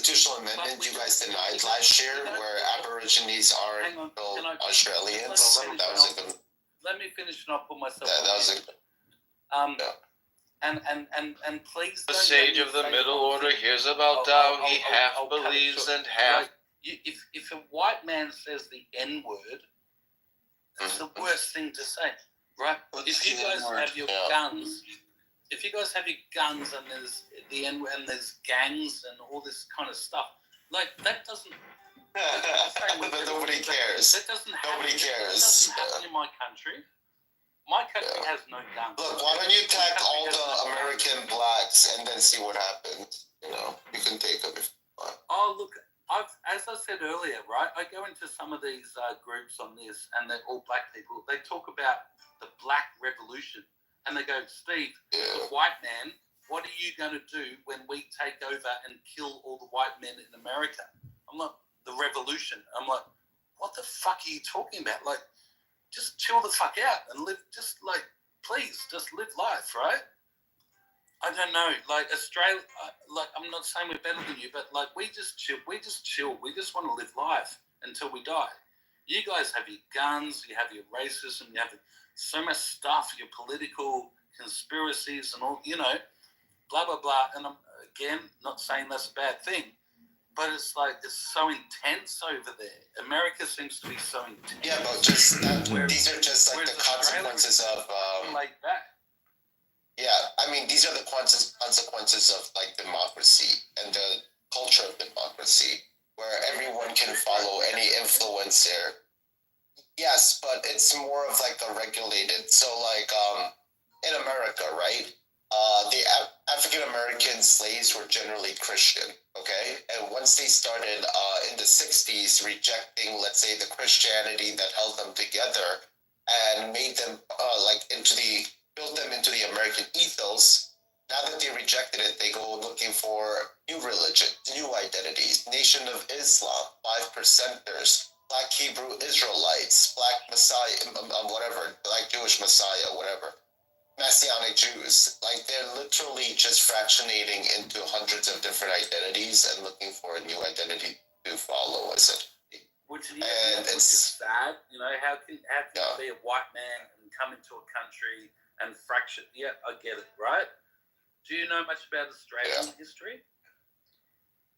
constitutional amendment you guys denied last year, where Aborigines are Australians. That was a good. Let me finish and I'll put myself. That was a. And please. The sage of the middle order hears about how he half believes and half. Like, if a white man says the N word, it's the worst thing to say, right? If you guys have your guns. If you guys have your guns and there's the N and there's gangs and all this kind of stuff, like that doesn't. But nobody cares. That doesn't happen. Nobody cares. That doesn't happen in my country. My country has no guns. Look, why don't you attack all the American blacks and then see what happens? You know, you can take them if you want. Oh, look, as I said earlier, right? I go into some of these groups on this, and they're all black people. They talk about the Black Revolution. And they go, Steve, the white man, what are you going to do when we take over and kill all the white men in America? I'm like, the revolution. I'm like, what the fuck are you talking about? Like, just chill the fuck out and live, just like, please, just live life, right? I don't know, like Australia, like I'm not saying we're better than you, but like we just chill. We just want to live life until we die. You guys have your guns, you have your racism, you have so much stuff, your political conspiracies and all, you know, blah, blah, blah. And I'm, again, not saying that's a bad thing, but it's like, it's so intense over there. America seems to be so intense. Yeah, but just these are just like the consequences of... like that. Yeah, I mean, these are the consequences of like democracy and the culture of democracy, where everyone can follow any influencer. Yes, but it's more of like a regulated. So like in America, right? The African American slaves were generally Christian, okay? And once they started in the 60s rejecting, let's say, the Christianity that held them together and made them built them into the American ethos, now that they rejected it, they go looking for new religion, new identities, Nation of Islam, 5%ers, Black Hebrew Israelites, Black Messiah, whatever, Black Jewish Messiah, whatever, Messianic Jews. Like, they're literally just fractionating into hundreds of different identities and looking for a new identity to follow, essentially. Which is sad, you know, how can you be a white man and come into a country and fracture? Yeah, I get it, right? Do you know much about Australian history?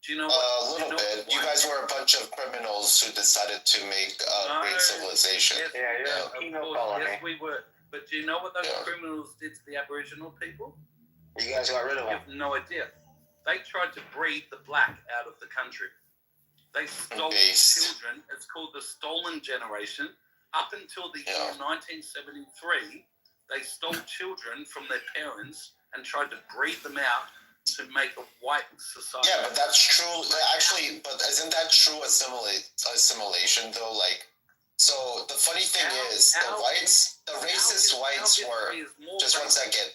Do you know a little bit. You guys were a bunch of criminals who decided to make great civilization. Yes, yes, we were. But do you know what those criminals did to the Aboriginal people? You guys got rid of them. You have no idea. They tried to breed the black out of the country. They stole children. It's called the stolen generation. Up until the year 1973, they stole children from their parents and tried to breed them out to make a white society. Yeah, but that's true. Actually, but isn't that true assimilation though? Like, so the funny thing is, the racist whites were. Just 1 second.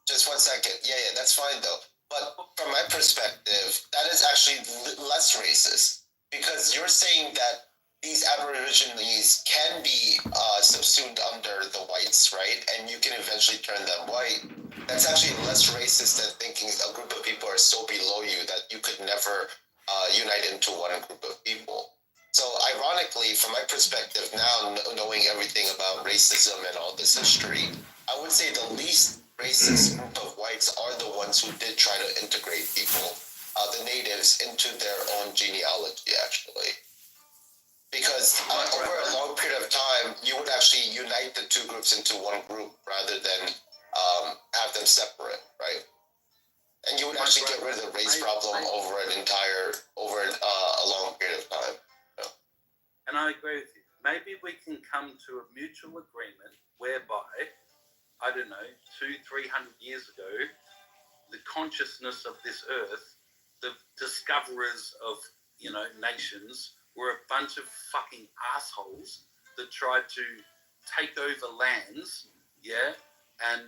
Just 1 second. Yeah, that's fine though. But from my perspective, that is actually less racist, because you're saying that these Aborigines can be subsumed under the whites, right? And you can eventually turn them white. That's actually less racist than thinking a group of people are so below you that you could never unite into one group of people. So ironically, from my perspective now, knowing everything about racism and all this history, I would say the least racist group of whites are the ones who did try to integrate people, the natives, into their own genealogy, actually. Because over a long period of time, you would actually unite the two groups into one group rather than have them separate, right? And you would actually get rid of the race problem over a long period of time. You know? And I agree with you. Maybe we can come to a mutual agreement whereby, I don't know, 200-300 years ago, the consciousness of this earth, the discoverers of, you know, nations, were a bunch of fucking assholes that tried to take over lands, and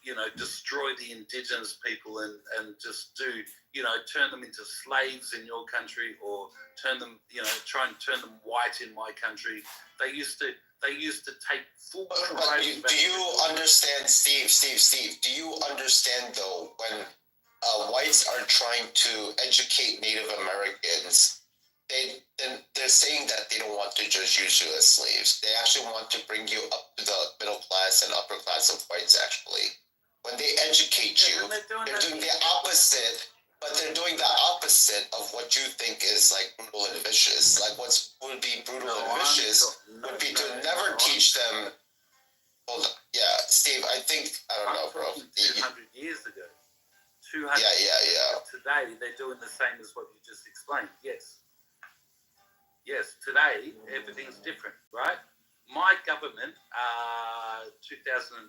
you know, destroy the indigenous people and just do, you know, turn them into slaves in your country, or turn them, you know, try and turn them white in my country. They used to take full pride. Do you understand, Steve? Do you understand though, when whites are trying to educate Native Americans, they're saying that they don't want to just use you as slaves. They actually want to bring you up to the middle class and upper class of whites. Actually, when they educate you, they're doing the opposite. But they're doing the opposite of what you think is like brutal and vicious. Like would be brutal and vicious would be to never teach them. Hold on. Yeah, Steve, I think, I don't know, bro. 200 years ago. 200 Yeah. Today, they're doing the same as what you just explained. Yes. Yes, today, everything's different, right? My government, 2006,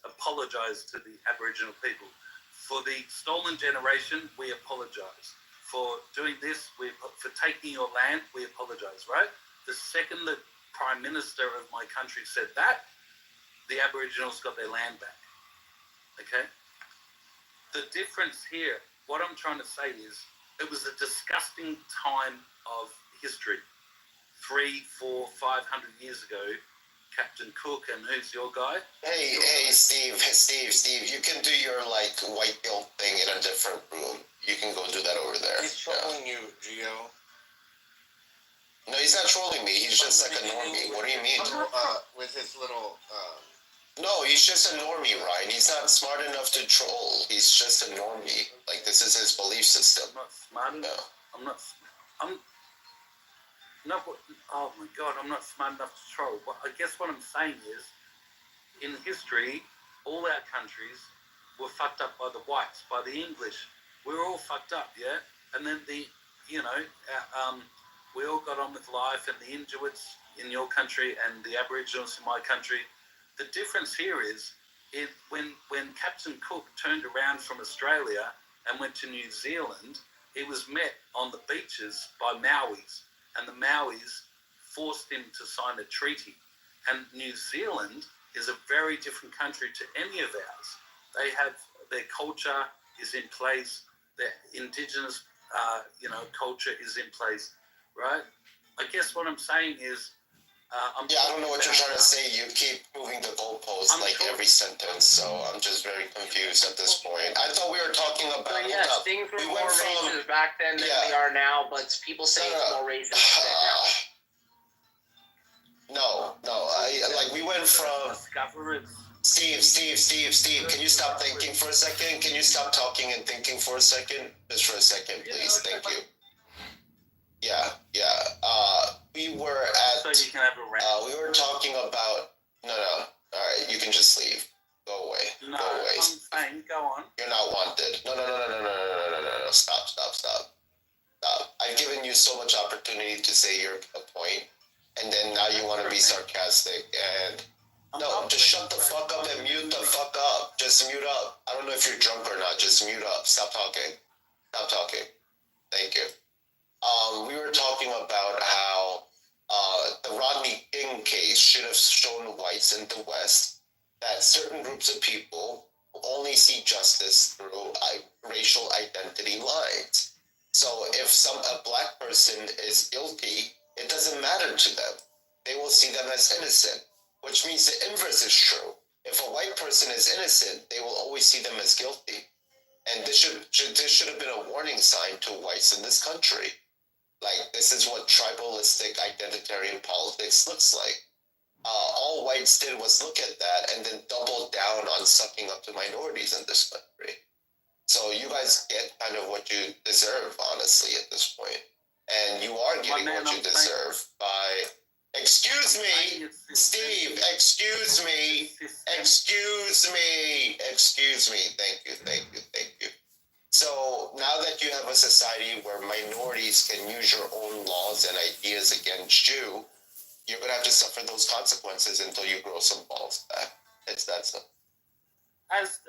apologized to the Aboriginal people. For the stolen generation, we apologize. For doing this, for taking your land, we apologize, right? The second the Prime Minister of my country said that, the Aboriginals got their land back. Okay? The difference here, what I'm trying to say is, it was a disgusting time of history. 300, 400, 500 years ago, Captain Cook and who's your guy? Hey, Steve, you can do your like white guilt thing in a different room. You can go do that over there. He's trolling you, Gio. No, he's not trolling me. He's just like a normie. What do you mean? With his little. No, he's just a normie, Ryan. He's not smart enough to troll. He's just a normie. Like this is his belief system. I'm not smart enough. Oh my God, I'm not smart enough to troll. But I guess what I'm saying is, in history, all our countries were fucked up by the whites, by the English. We were all fucked up, yeah? And then we all got on with life, and the Inuits in your country and the Aboriginals in my country. The difference here is, when Captain Cook turned around from Australia and went to New Zealand, he was met on the beaches by Maoris. And the Maoris forced him to sign a treaty. And New Zealand is a very different country to any of ours. They have their culture is in place, their indigenous, culture is in place, right? I guess what I'm saying is, I don't know what you're trying to say. You keep moving the goalposts every sentence, so I'm just very confused at this point. I thought we were talking about. So yes, things were more racist back then than they are now, but people say it's more racist now. No. We went from. Steve, can you stop thinking for a second? Can you stop talking and thinking for a second? Just for a second, please. Thank you. Yeah. We were at. So you can have a rant. We were talking about. No. Alright, you can just leave. Go away. No, Go away. I'm saying, go on. You're not wanted. No. Stop. I've given you so much opportunity to say your point, and then now you want to be sarcastic and. No, just shut the fuck up and mute the fuck up. Just mute up. I don't know if you're drunk or not. Just mute up. Stop talking. Thank you. We were talking about how the Rodney King case should have shown whites in the West that certain groups of people only see justice through racial identity lines. So if a black person is guilty, it doesn't matter to them. They will see them as innocent. Which means the inverse is true. If a white person is innocent, they will always see them as guilty. And this should have been a warning sign to whites in this country. Like, this is what tribalistic identitarian politics looks like. All whites did was look at that and then double down on sucking up to minorities in this country. So you guys get kind of what you deserve, honestly, at this point. And you are getting what you deserve by... Excuse me, Steve, excuse me. Thank you. So now that you have a society where minorities can use your own laws and ideas against you, you're going to have to suffer those consequences until you grow some balls back. It's that simple. As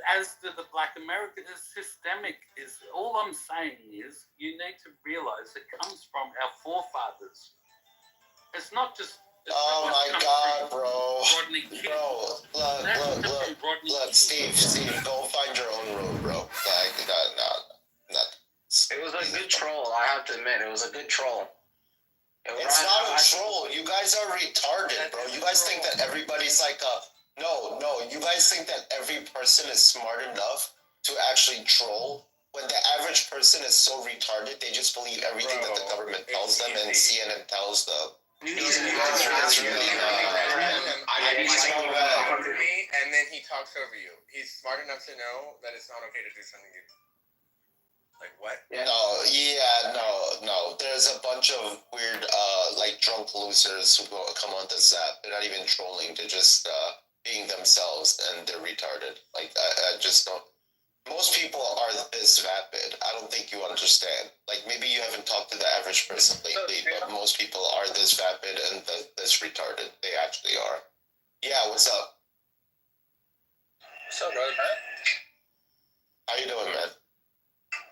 to the black American, it's systemic. All I'm saying is you need to realize it comes from our forefathers. It's not just. Oh my God, bro. Rodney King. Look, Steve, go find your own road, bro. No. It was a good troll, I have to admit. It was a good troll. It's not a troll. You guys are retarded, bro. You guys think that everybody's like a... No. You guys think that every person is smart enough to actually troll? when the average person is so retarded, they just believe everything that the government tells them and CNN tells them. It's really not. to me, and then he talks over you. He's smart enough to know that it's not okay to do something. Like what? Yeah. No. There's a bunch of weird, like drunk losers who come on this app. They're not even trolling. They're just being themselves, and they're retarded. Like I just don't. Most people are this vapid. I don't think you understand. Like maybe you haven't talked to the average person lately, but most people are this vapid and this retarded. They actually are. Yeah. What's up? What's up, brother? How you doing, man?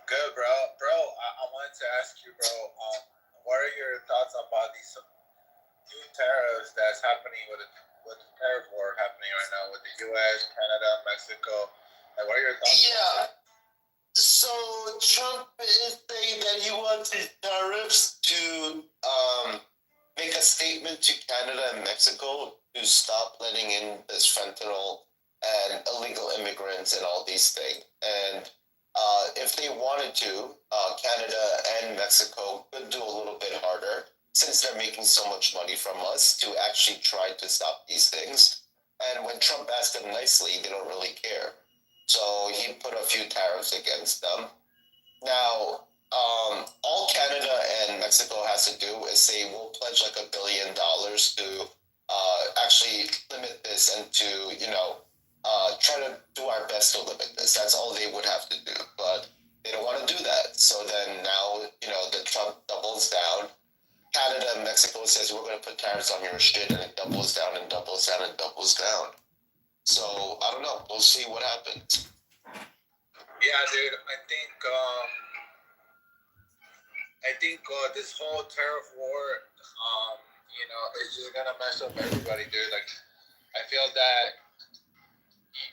Good, bro. I wanted to ask you, bro. What are your thoughts about these new tariffs that's happening with the tariff war happening right now with the U.S., Canada, Mexico? Like, what are your thoughts? Yeah. So Trump is saying that he wants his tariffs to make a statement to Canada and Mexico to stop letting in this fentanyl and illegal immigrants and all these things. And if they wanted to, Canada and Mexico could do a little bit harder since they're making so much money from us to actually try to stop these things. And when Trump asked them nicely, they don't really care. So he put a few tariffs against them. Now, all Canada and Mexico has to do is say we'll pledge like $1 billion to actually limit this and to, try to do our best to limit this. That's all they would have to do. But they don't want to do that. So then now, the Trump doubles down. Canada and Mexico says we're going to put tariffs on your shit, and it doubles down and doubles down and doubles down. So I don't know. We'll see what happens. Yeah, dude. I think this whole tariff war, it's just gonna mess up everybody, dude. Like, I feel that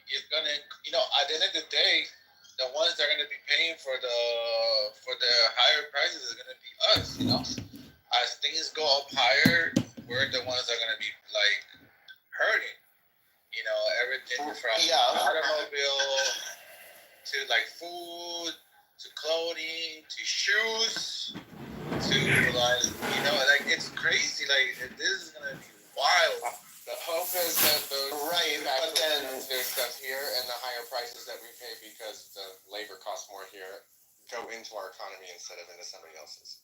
it's gonna, at the end of the day, the ones that are gonna be paying for the higher prices is gonna be us. As things go up higher, we're the ones that are gonna be like hurting. Everything from automobile to like food to clothing to shoes to like it's crazy. Like this is gonna be wild. The hope is that those but then their stuff here and the higher prices that we pay because the labor costs more here go into our economy instead of into somebody else's.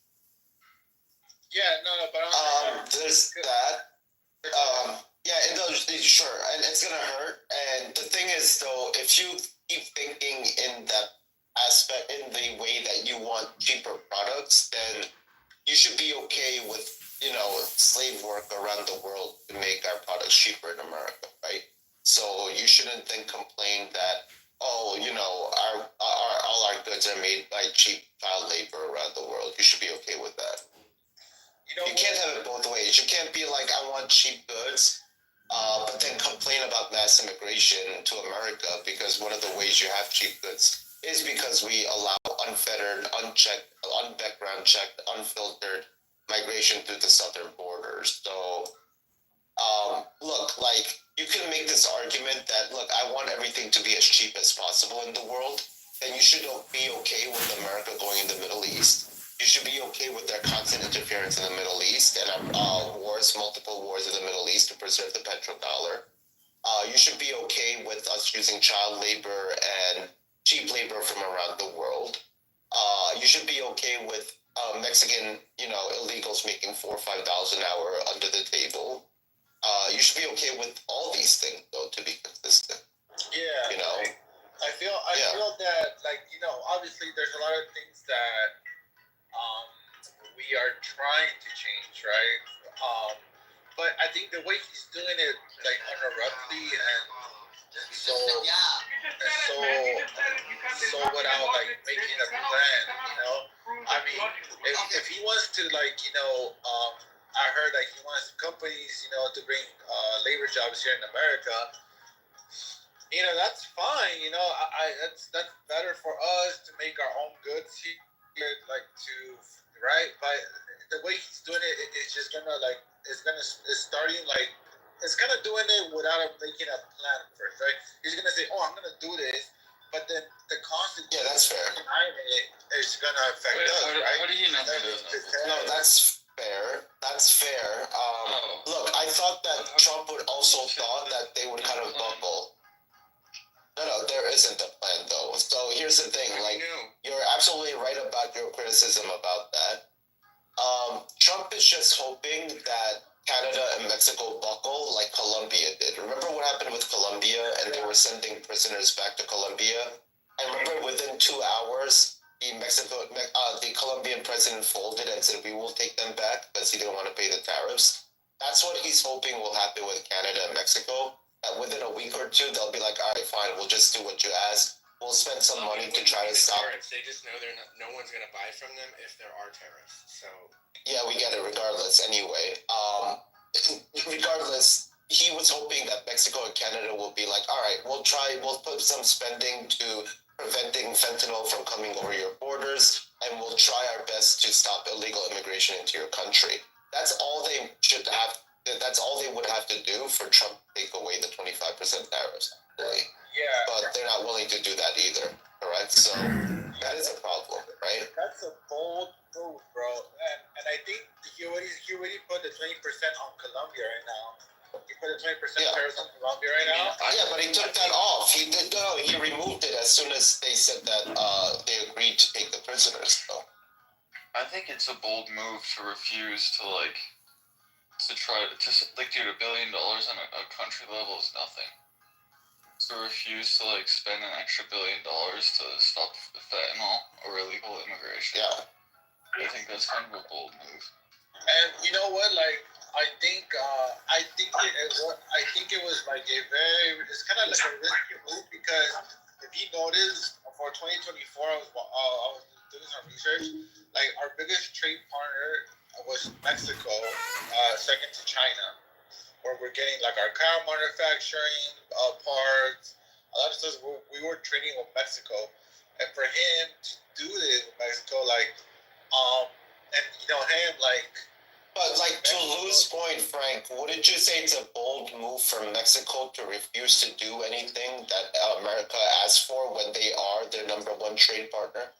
Yeah, no, but there's that. Yeah, it does, sure, and it's gonna hurt. And the thing is, though, if you keep thinking in that aspect, in the way that you want cheaper products, then you should be okay with, slave work around the world to make our products cheaper in America, right? So you shouldn't then complain that, all our goods are made by cheap child labor around the world. You should be okay with that. You can't have it both ways. You can't be like, I want cheap goods, but then complain about mass immigration to America, because one of the ways you have cheap goods is because we allow unfettered, unchecked, unbackground checked, unfiltered migration through the southern borders. So, look, like, you can make this argument that, look, I want everything to be as cheap as possible in the world, then you should be okay with America going in the Middle East. You should be okay with their constant interference in the Middle East and multiple wars in the Middle East to preserve the petrodollar. You should be okay with us using child labor and cheap labor from around the world. You should be okay with Mexican, illegals making $4 or $5 an hour under the table. You should be okay with all these things, though, to be consistent. Yeah. I feel that, like, obviously there's a lot of things that we are trying to change, right? But I think the way he's doing it, like, unabruptly and so without, like, making a plan, I mean, if he wants to, like, I heard, like, he wants companies, to bring labor jobs here in America. That's fine. That's better for us to make our own goods here, like, right? But the way he's doing it, it's just gonna, like, it's starting, like, it's kind of doing it without making a plan first, right? He's gonna say, "Oh, I'm gonna do this," but then the consequences that's fair. It's gonna affect us, right? What do you know? No, that's fair. That's fair. Look, I thought that Trump would also thought that they would kind of bubble. No, there isn't a plan though. So here's the thing, like, you're absolutely right about your criticism about that. Trump is just hoping that Canada and Mexico buckle like Colombia did. Remember what happened with Colombia and they were sending prisoners back to Colombia? I remember within 2 hours, the Colombian president folded and said, we will take them back because he didn't want to pay the tariffs. That's what he's hoping will happen with Canada and Mexico. That within a week or two, they'll be like, all right, fine, we'll just do what you ask. We'll spend some money to try to stop. They just know no one's going to buy from them if there are tariffs. So yeah, we get it regardless anyway. Regardless, he was hoping that Mexico and Canada will be like, all right, we'll put some spending to preventing fentanyl from coming over your borders, and we'll try our best to stop illegal immigration into your country. That's all they should have. That's all they would have to do for Trump to take away the 25% tariffs. Really. Yeah. But they're not willing to do that either, correct? So that is a problem, right? That's a bold move, bro. And I think he already put the 20% on Colombia right now. He put the 20% tariffs on Colombia right now. Yeah, but he took that off. He removed it as soon as they said that they agreed to take the prisoners. So. I think it's a bold move to refuse to try to dude, $1 billion on a country level is nothing. To refuse to spend an extra $1 billion to stop fentanyl or illegal immigration. Yeah. I think that's kind of a bold move. And you know what? I think it was like it's kind of like a risky move because if you notice for 2024, I was doing some research. Like our biggest trade partner was Mexico, second to China, where we're getting like our car manufacturing parts, a lot of stuff. We were trading with Mexico, and for him to do this with Mexico, and him But to Lou's point, Frank, wouldn't you say it's a bold move from Mexico to refuse to do anything that America asked for when they are their number one trade partner?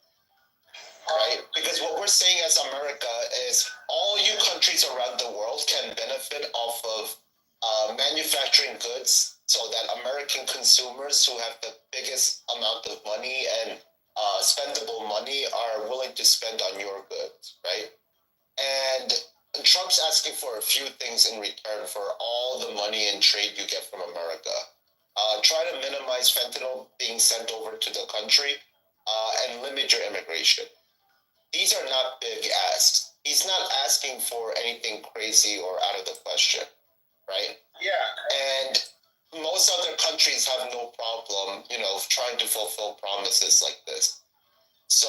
Right? Because what we're saying as America is all you countries around the world can benefit off of manufacturing goods so that American consumers who have the biggest amount of money and spendable money are willing to spend on your goods, right? And Trump's asking for a few things in return for all the money and trade you get from America. Try to minimize fentanyl being sent over to the country and limit your immigration. These are not big asks. He's not asking for anything crazy or out of the question, right? yeah. And most other countries have no problem, trying to fulfill promises like this. So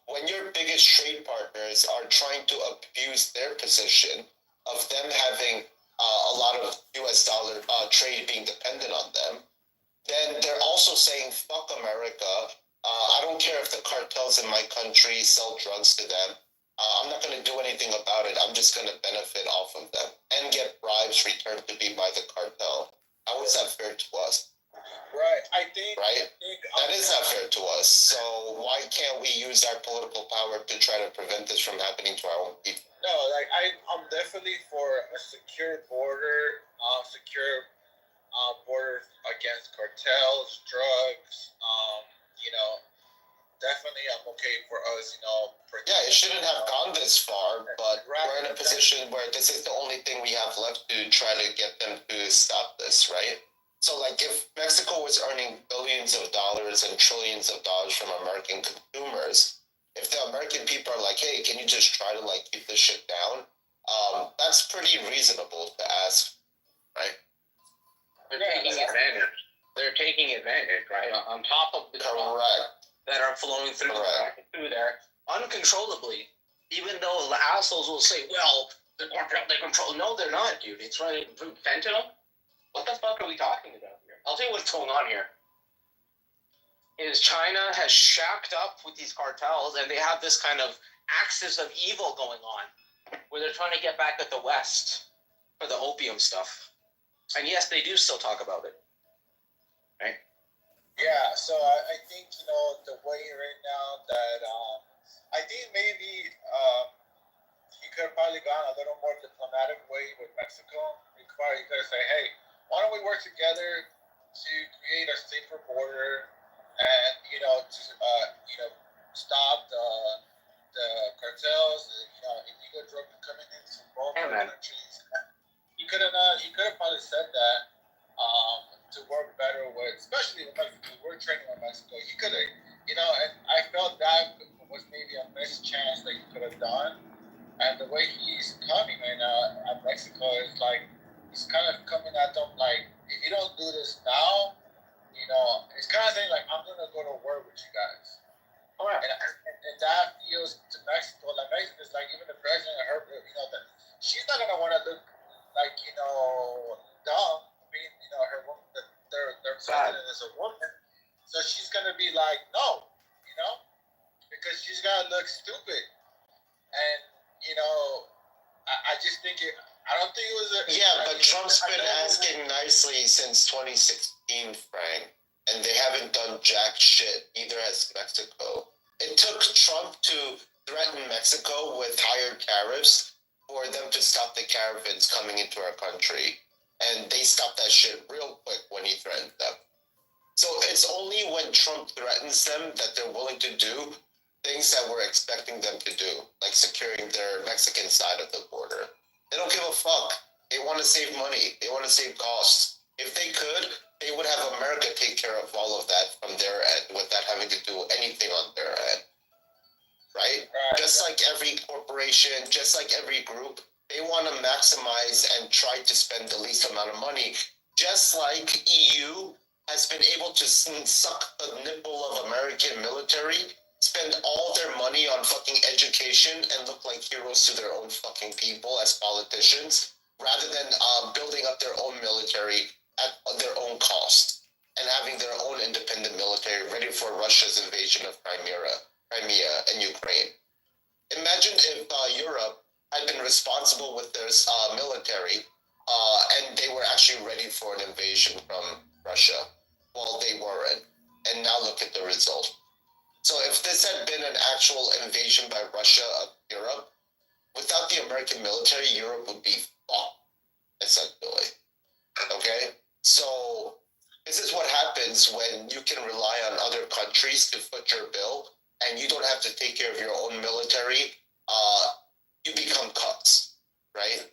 when your biggest trade partners are trying to abuse their position of them having a lot of US dollar trade being dependent on them, then they're also saying, fuck America. I don't care if the cartels in my country sell drugs to them. I'm not going to do anything about it. I'm just going to benefit off of them and get bribes returned to me by the cartel. How is that fair to us? Right. I think that is not fair to us. So why can't we use our political power to try to prevent this from happening to our own people? No, I'm definitely for a secure border, border against cartels, drugs. Definitely I'm okay for us. Yeah, it shouldn't have gone this far, but we're in a position where this is the only thing we have left to try to get them to stop this, right? So, if Mexico was earning billions of dollars and trillions of dollars from American consumers, if the American people are like, hey, can you just try to, keep this shit down? That's pretty reasonable to ask, right? They're taking advantage. They're taking advantage, right? On top of the Correct. That are flowing through there uncontrollably. Even though the assholes will say, well, the cartel, they control. No, they're not, dude. It's running through fentanyl. What the fuck are we talking about here? I'll tell you what's going on here. Is China has shacked up with these cartels, and they have this kind of axis of evil going on, where they're trying to get back at the West for the opium stuff. And yes, they do still talk about it. Right? Yeah, so I think, the way right little more diplomatic way with Mexico. You could say, hey, why don't we work together to create a safer border and stop the cartels, illegal drug coming in from both our countries. He could have probably said that to work better with, especially with Mexico. We're trading with Mexico. He could have, and I felt that was maybe a missed chance that he could have done. And the way he's coming right now at Mexico is like he's kind of coming at them like, if you don't do this now, it's kind of saying like, I'm gonna go to war with you guys. All right. And that feels to Mexico like Mexico is like even the president of her, that she's not gonna want to look like dumb being her woman, their president is a woman, so she's gonna be like no, because she's gonna look stupid, and I just think I don't think it was a. Yeah, but Trump's been asking nicely since 2016, Frank, and they haven't done jack shit. Neither has Mexico. It took Trump to threaten Mexico with higher tariffs for them to stop the caravans coming into our country, and they stopped that shit real quick when he threatened them. So it's only when Trump threatens them that they're willing to do things that we're expecting them to do, like securing their Mexican side of the border. They don't give a fuck. They want to save money. They want to save costs. If they could, they would have America take care of all of that from their end without having to do anything on their end. Right? Just like every corporation, just like every group, they want to maximize and try to spend the least amount of money. Just like EU has been able to suck the nipple of American military, spend all their money on fucking education and look like heroes to their own fucking people as politicians, rather than building up their own military at their own cost and having their own independent military ready for Russia's invasion of Crimea and Ukraine. Imagine if Europe had been responsible with their military and they were actually ready for an invasion from Russia. Well, they weren't. And now look at the result. So if this had been an actual invasion by Russia of Europe, without the American military, Europe would be fucked, essentially. Okay? So this is what happens when you can rely on other countries to foot your bill and you don't have to take care of your own military. You become cucks, right?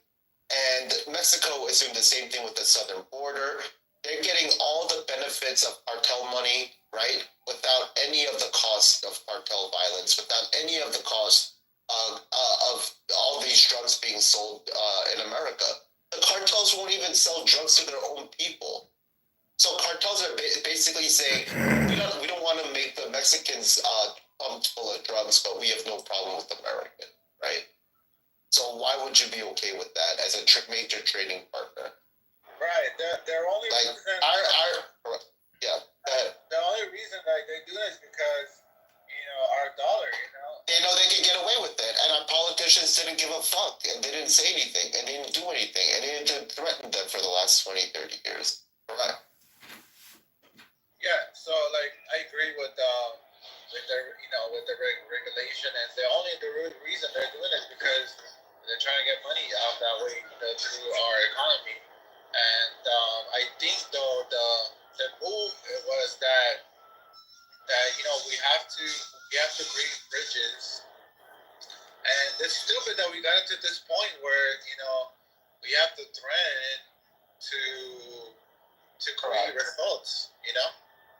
And Mexico is doing the same thing with the southern border. They're getting all the benefits of cartel money, right? Without any of the cost of cartel violence, without any of the cost of all these drugs being sold in America. The cartels won't even sell drugs to their own people. So cartels are basically saying, we don't want to make the Mexicans pumped full of drugs, but we have no problem with American, right? So why would you be okay with that as a major trading partner? Right. Their only like reason. The only reason like they do this because our dollar. They know they can get away with it, and our politicians didn't give a fuck, and they didn't say anything, and they didn't do anything, and they didn't threaten them for the last 20, 30 years. Correct. Yeah. So like I agree with the regulation, and the reason they're doing it because they're trying to get money out that way through our economy. And I think though the move was that we have to create bridges, and it's stupid that we got into this point where we have to threaten to create results.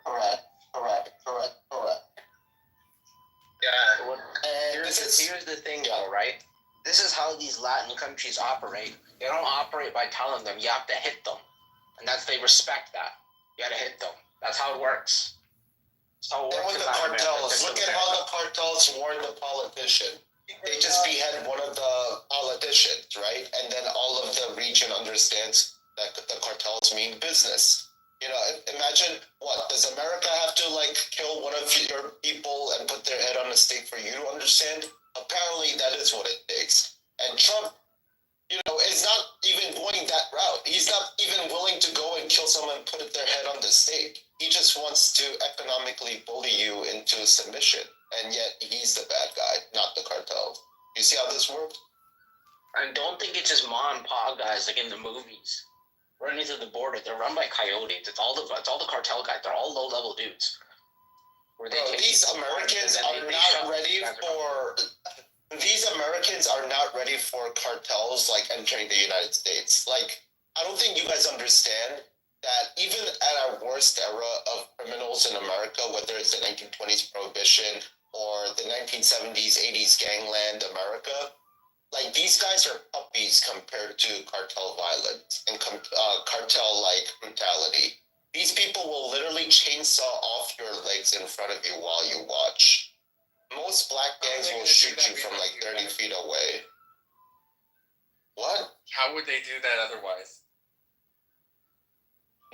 Correct. Yeah. And Here's the thing, though, right? This is how these Latin countries operate. They don't operate by telling them you have to hit them, and they respect that. You got to hit them. That's how it works. So and with the cartels, look at how the cartels warn the politician. They just behead one of the politicians, right? And then all of the region understands that the cartels mean business. Imagine does America have to kill one of your people and put their head on a stake for you to understand? Apparently that is what it takes. And Trump, is not even going that route. He's not even willing to go and kill someone and put their head on the stake. He just wants to economically bully you into submission. And yet he's the bad guy, not the cartel. You see how this works? And don't think it's just ma and pa guys like in the movies running through the border. They're run by coyotes. It's all the cartel guys. They're all low level dudes. Bro, these Americans are not ready for. These Americans are not ready for cartels like entering the United States. Like, I don't think you guys understand that even at our worst era of criminals in America, whether it's the 1920s Prohibition or the 1970s, 80s gangland America, like these guys are puppies compared to cartel violence and cartel like brutality. These people will literally chainsaw off your legs in front of you while you watch. Most black gangs will shoot you from like 30 feet away. What? How would they do that otherwise?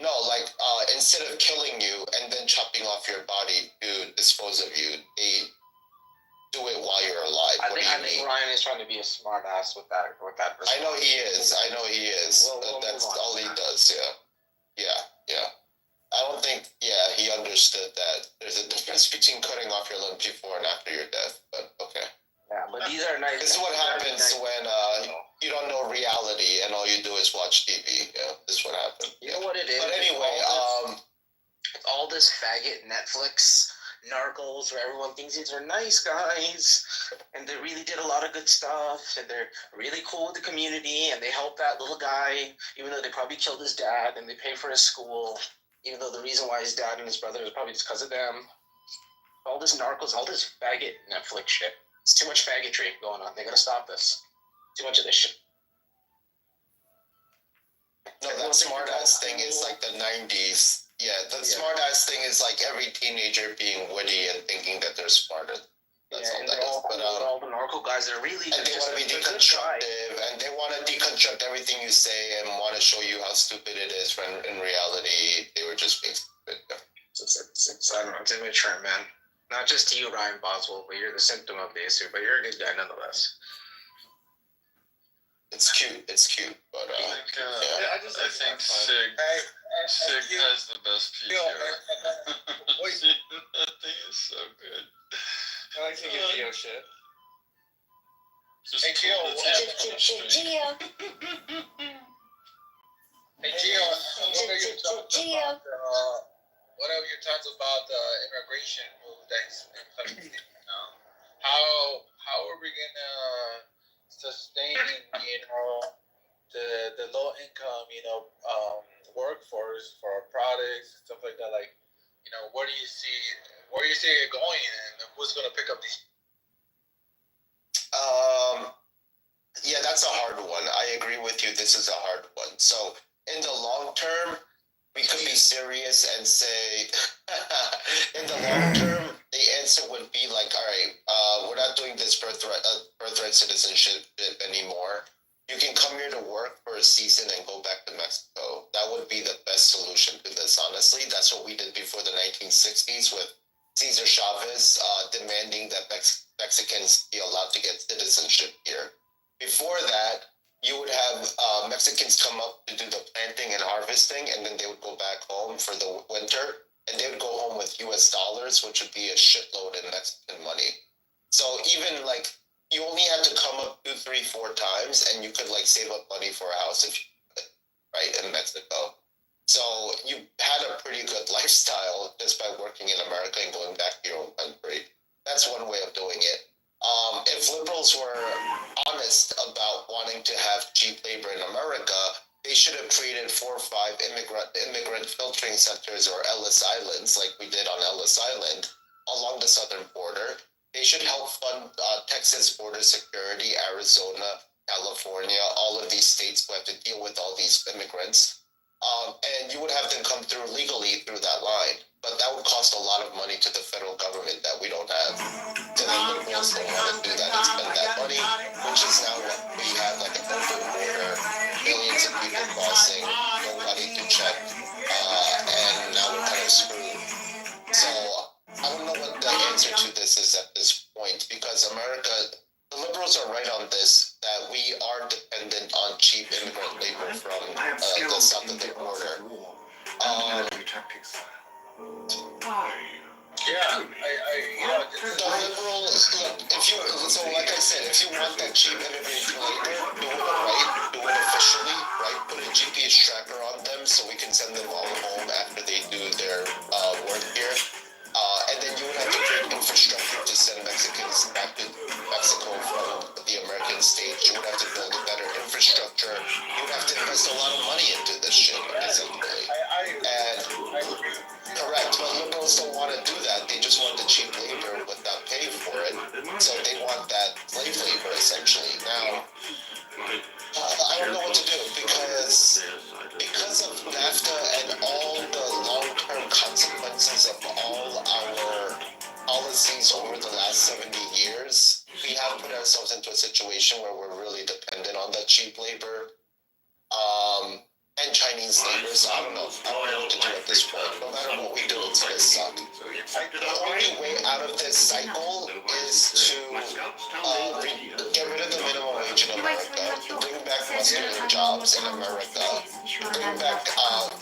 No, like instead of killing you and then chopping off your body to dispose of you, they do it while you're alive. I think Ryan is trying to be a smart ass with that. I know he is. That's all he does. Yeah. I don't think, he understood that there's a difference between cutting off your limb before and after your death, but okay. Yeah, but these are nice. This is what happens when you don't know reality and all you do is watch TV. Yeah, this is what happens. You know what it is? But anyway, all this faggot Netflix narcos where everyone thinks these are nice guys and they really did a lot of good stuff and they're really cool with the community and they help that little guy even though they probably killed his dad and they pay for his school. Even though the reason why his dad and his brother is probably just because of them. All this narcos, all this faggot Netflix shit. It's too much faggotry going on. They gotta stop this. Too much of this shit. No, that smart ass thing is like the 90s. Yeah, the smart ass thing is like every teenager being witty and thinking that they're smarter. That's all that is. But all the narco guys are really and they want to be deconstructive and they want to deconstruct everything you say and want to show you how stupid it is when in reality they were just being stupid. It's I don't know, it's immature, man. Not just to you, Ryan Boswell, but you're the symptom of the issue, but you're a good guy nonetheless. It's cute, but I think Sig has the best PTR. That thing is so good. I like to give Gio shit. Hey Gio, Gio. Hey Gio, what are your thoughts about the immigration move that's coming now? How are we gonna sustain, the low income, workforce for our products and stuff like that? Like, where do you see it going, and who's gonna pick up these? Yeah, that's a hard one. I agree with you. This is a hard one. So in the long term, we could be serious and say, in the long term, the answer would be like, all right, we're not doing this birthright citizenship anymore. You can come here to work for a season and go back to Mexico. That would be the best solution to this, honestly. That's what we did before the 1960s with Cesar Chavez demanding that Mexicans be allowed to get citizenship here. Before that, you would have Mexicans come up to do the planting and harvesting, and then they would go back home for the winter, and they would go home with US dollars, which would be a shitload in Mexican money. So even like, you only had to come up 2, 3, 4 times, and you could like save up money for a house if you could, right, in Mexico. So you had a pretty good lifestyle just by working in America and going back to your own country. That's one way of doing it. If liberals were honest about wanting to have cheap labor in America, they should have created 4 or 5 immigrant filtering centers or Ellis Islands, like we did on Ellis Island, along the southern border. They should help fund Texas border security, Arizona, California, all of these states who have to deal with all these immigrants. And you would have them come through legally through that line. But that would cost a lot of money to the federal government that we don't have. So the liberals don't want to do that and spend that money, which is now what we have, like an open border, millions of people crossing, nobody to check, and now we're kind of screwed. So I don't know what the answer to this is at this point, because America, the liberals are right on this, that we are dependent on cheap immigrant labor from the south of the border. Yeah, the liberals, look, like I said, if you want that cheap immigrant labor, do ourselves into a situation where we're really dependent on that cheap labor. And Chinese labor, so I don't know what to do at this point. No matter what we do, it's gonna suck. The only way out of this cycle is to get rid of the minimum wage in America, bring back muscular jobs in America, bring back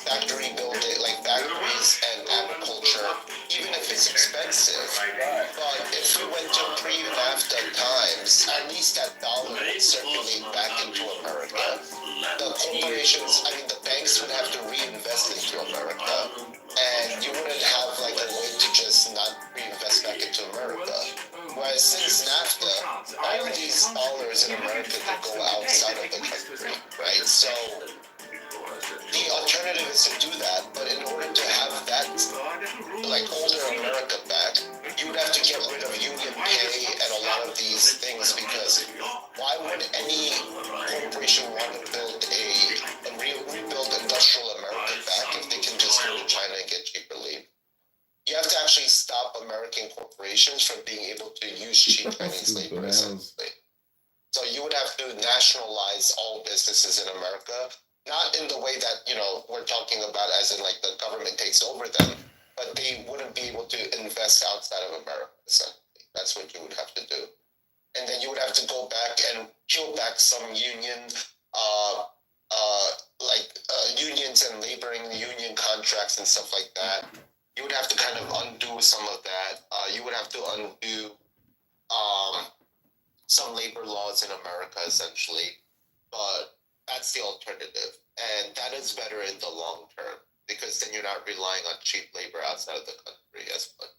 factory building, like factories and agriculture, even if it's expensive. But if we went to pre-NAFTA times, at least that dollar would circulate back into America. The corporations, I mean, the banks would have to reinvest into America, and you wouldn't have like a way to just not reinvest back into America. Whereas since NAFTA, all these dollars in America could go outside of the country, right? So the alternative is to do that, but in order to have that, like, older America back, you would have to get rid of union pay and a lot of these things, because why would any corporation want to build rebuild industrial America back if they can just go to China and get cheaper labor? You have to actually stop American corporations from being able to use cheap Chinese labor, essentially. So you would have to nationalize all businesses in America, not in the way that, you know, we're talking about as in like the government takes over them, but they wouldn't be able to invest outside of America, essentially. That's what you would have to do. And then you would have to go back and peel back some union, unions and laboring union contracts and stuff like that. You would have to kind of undo some of that. You would have to undo some labor laws in America, essentially. But that's the alternative. And that is better in the long term, because then you're not relying on cheap labor outside of the country as much.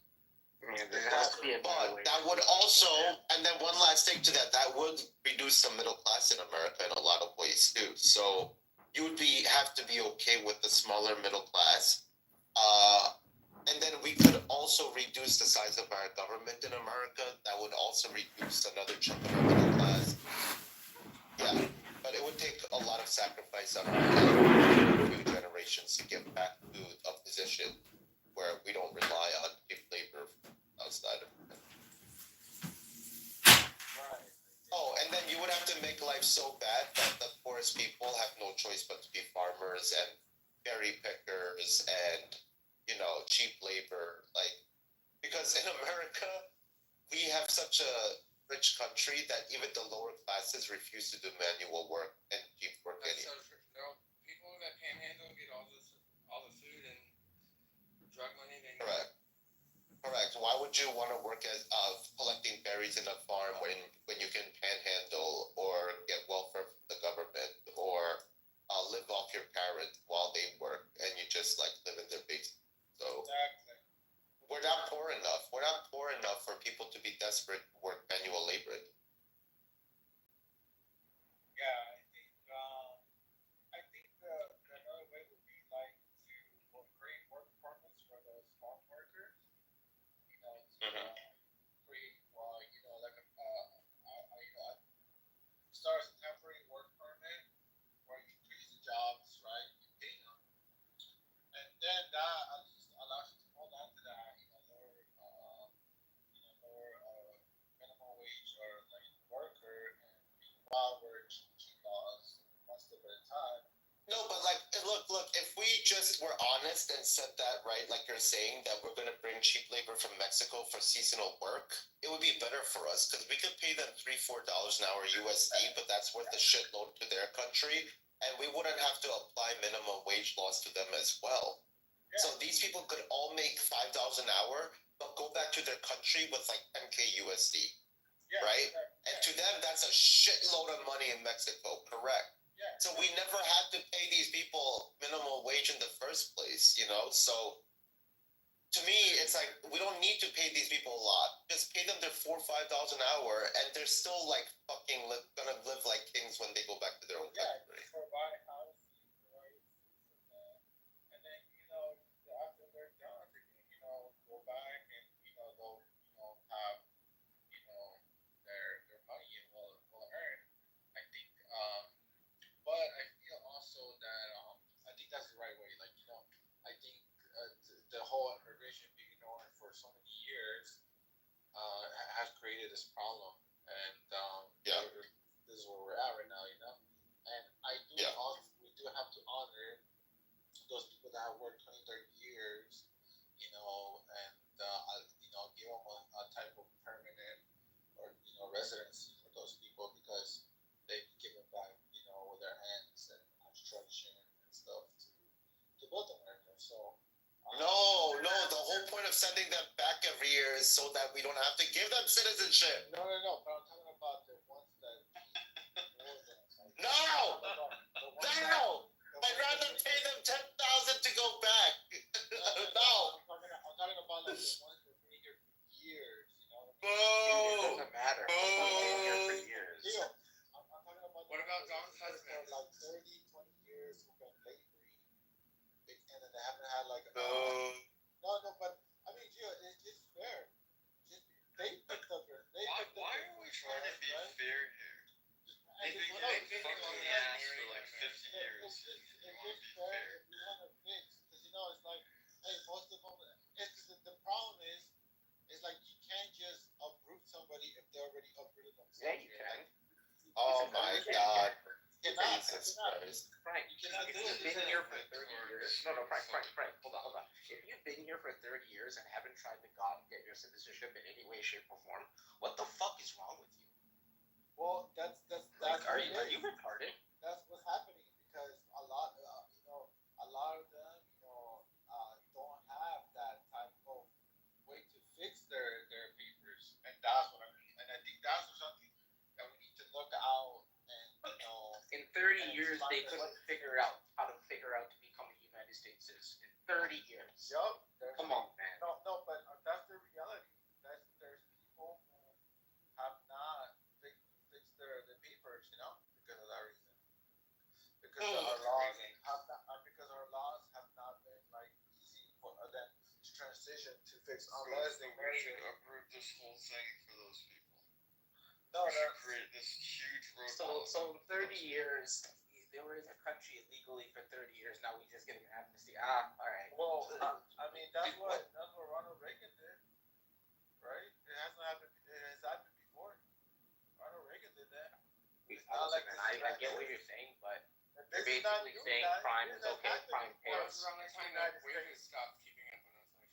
There has to be a better way. But that would also, and then one last thing to that, that would reduce the middle class in America in a lot of ways too. So you would have to be okay with the smaller middle class. And then we could also reduce the size of our government in America. That would also reduce another chunk of our middle class. Yeah, but it would take a lot of sacrifice on our part, a few generations to get back to a position where we don't rely on cheap labor outside of it. Right. Oh, and then you would have to make life so bad that the poorest people have no choice but to be farmers and berry pickers and, you know, cheap labor. Like, because in America, we have such a rich country that even the lower classes refuse to do manual work and cheap work anyway. People that panhandle get all the food and drug money they need. Correct. Why would you want to work as collecting berries in a farm when you can panhandle or get welfare from the government or live off your parents while they work and you just like live in their basement? So Exactly. we're not poor enough. We're not poor enough for people to be desperate to work manual labor. Yeah, I think another way would be like to create work permits for the farm workers. You know, to create, you know, like start as a temporary work permit where you increase the jobs, right? You pay them, and then that at least allows you to hold on to that, you know, lower minimum wage or like worker, and meanwhile we're changing laws one step at a time. No, but like, look, if we just were honest and said that, right, like you're saying, that we're going to bring cheap labor from Mexico for seasonal work, it would be better for us, because we could pay them $3-4 an hour USD, but that's worth a shitload to their country, and we wouldn't have to apply minimum wage laws to them as well. Yeah. So these people could all make $5 an hour, but go back to their country with like 10K USD, yeah, right? Yeah. And to them, that's a shitload of money in Mexico, correct? Yeah. So we never had to pay these people minimum wage in the first place, you know? So to me, it's like, we don't need to pay these people a lot. Just pay them their $4-5 an hour, and they're still like fucking gonna live like kings when they go back to their own country. Yeah, for buying houses, right? And then, you know, after they're done, they can, you know, go back and, you know, they'll, you know, have, you know, their money and will earn. I think, but I feel also that I think that's the right way. Like, you know, I think the whole immigration being ignored for so many years has created this problem. and Yeah. this is where we're at right now, you know. And Yeah. we do have to honor those people that have worked 20, 30 years, you know, and give them a type of permanent or residency for those people because they've given back, with their hands and construction and stuff to build America. So No, the whole point of sending them back every year is so that we don't have to give them citizenship. no, but I'm talking about the ones that more than No! the ones No! I'd rather pay them 10,000 to go back. No. I'm talking about like the ones that have been here for years, you know. Boo! It doesn't matter. I've been here for years. Deal. I'm talking about What about Don's for husband? like 30, 20 years who've been laboring, and then they haven't had like no, but I mean, Gio, it's just fair. They picked up their. Why are we trying to be right? fair here? And They've been They getting picked fucked on in the the ass ass for for like like 50 years. It's and you just want to be fair fair. if you want to fix, because it's like, hey, most of them. The problem is like you can't just uproot somebody if they already uprooted themselves. Yeah, you can. Oh my God. You cannot. Jesus You cannot. Christ. Frank, You cannot if do you've it. been here for 30 years, no, Frank, hold on. If you've been here for 30 years and haven't tried to get your citizenship in any way, shape, or form, what the fuck is wrong with you? Well, that's Like, are what it is. you retarded? That's what's happening because a lot of them, don't have that type of way to fix their papers, and that's what I mean. And I think that's something that we need to look out and In 30 And years, find they a couldn't way. figure out how to become a United States citizen. In 30 years. Yup. Come on, man. No, but that's the reality. There's people who have not fixed their papers, because of that reason. Because our laws have not been like easy for them to transition to fix unless they we should marry. uproot this whole thing for those people. No, We should that's create this huge roadblock. So in 30 years, they were in the country illegally for 30 years. Now we just get an amnesty. All right. well. I mean, that's what Ronald Reagan did, right? It has happened before. Ronald Reagan did that. not like Listen, this I is get not- what you're saying, but This you're is not basically new, saying guys. crime This is has okay, happened crime before. Well, pays. it's around the time United that wages States. stopped keeping up with inflation.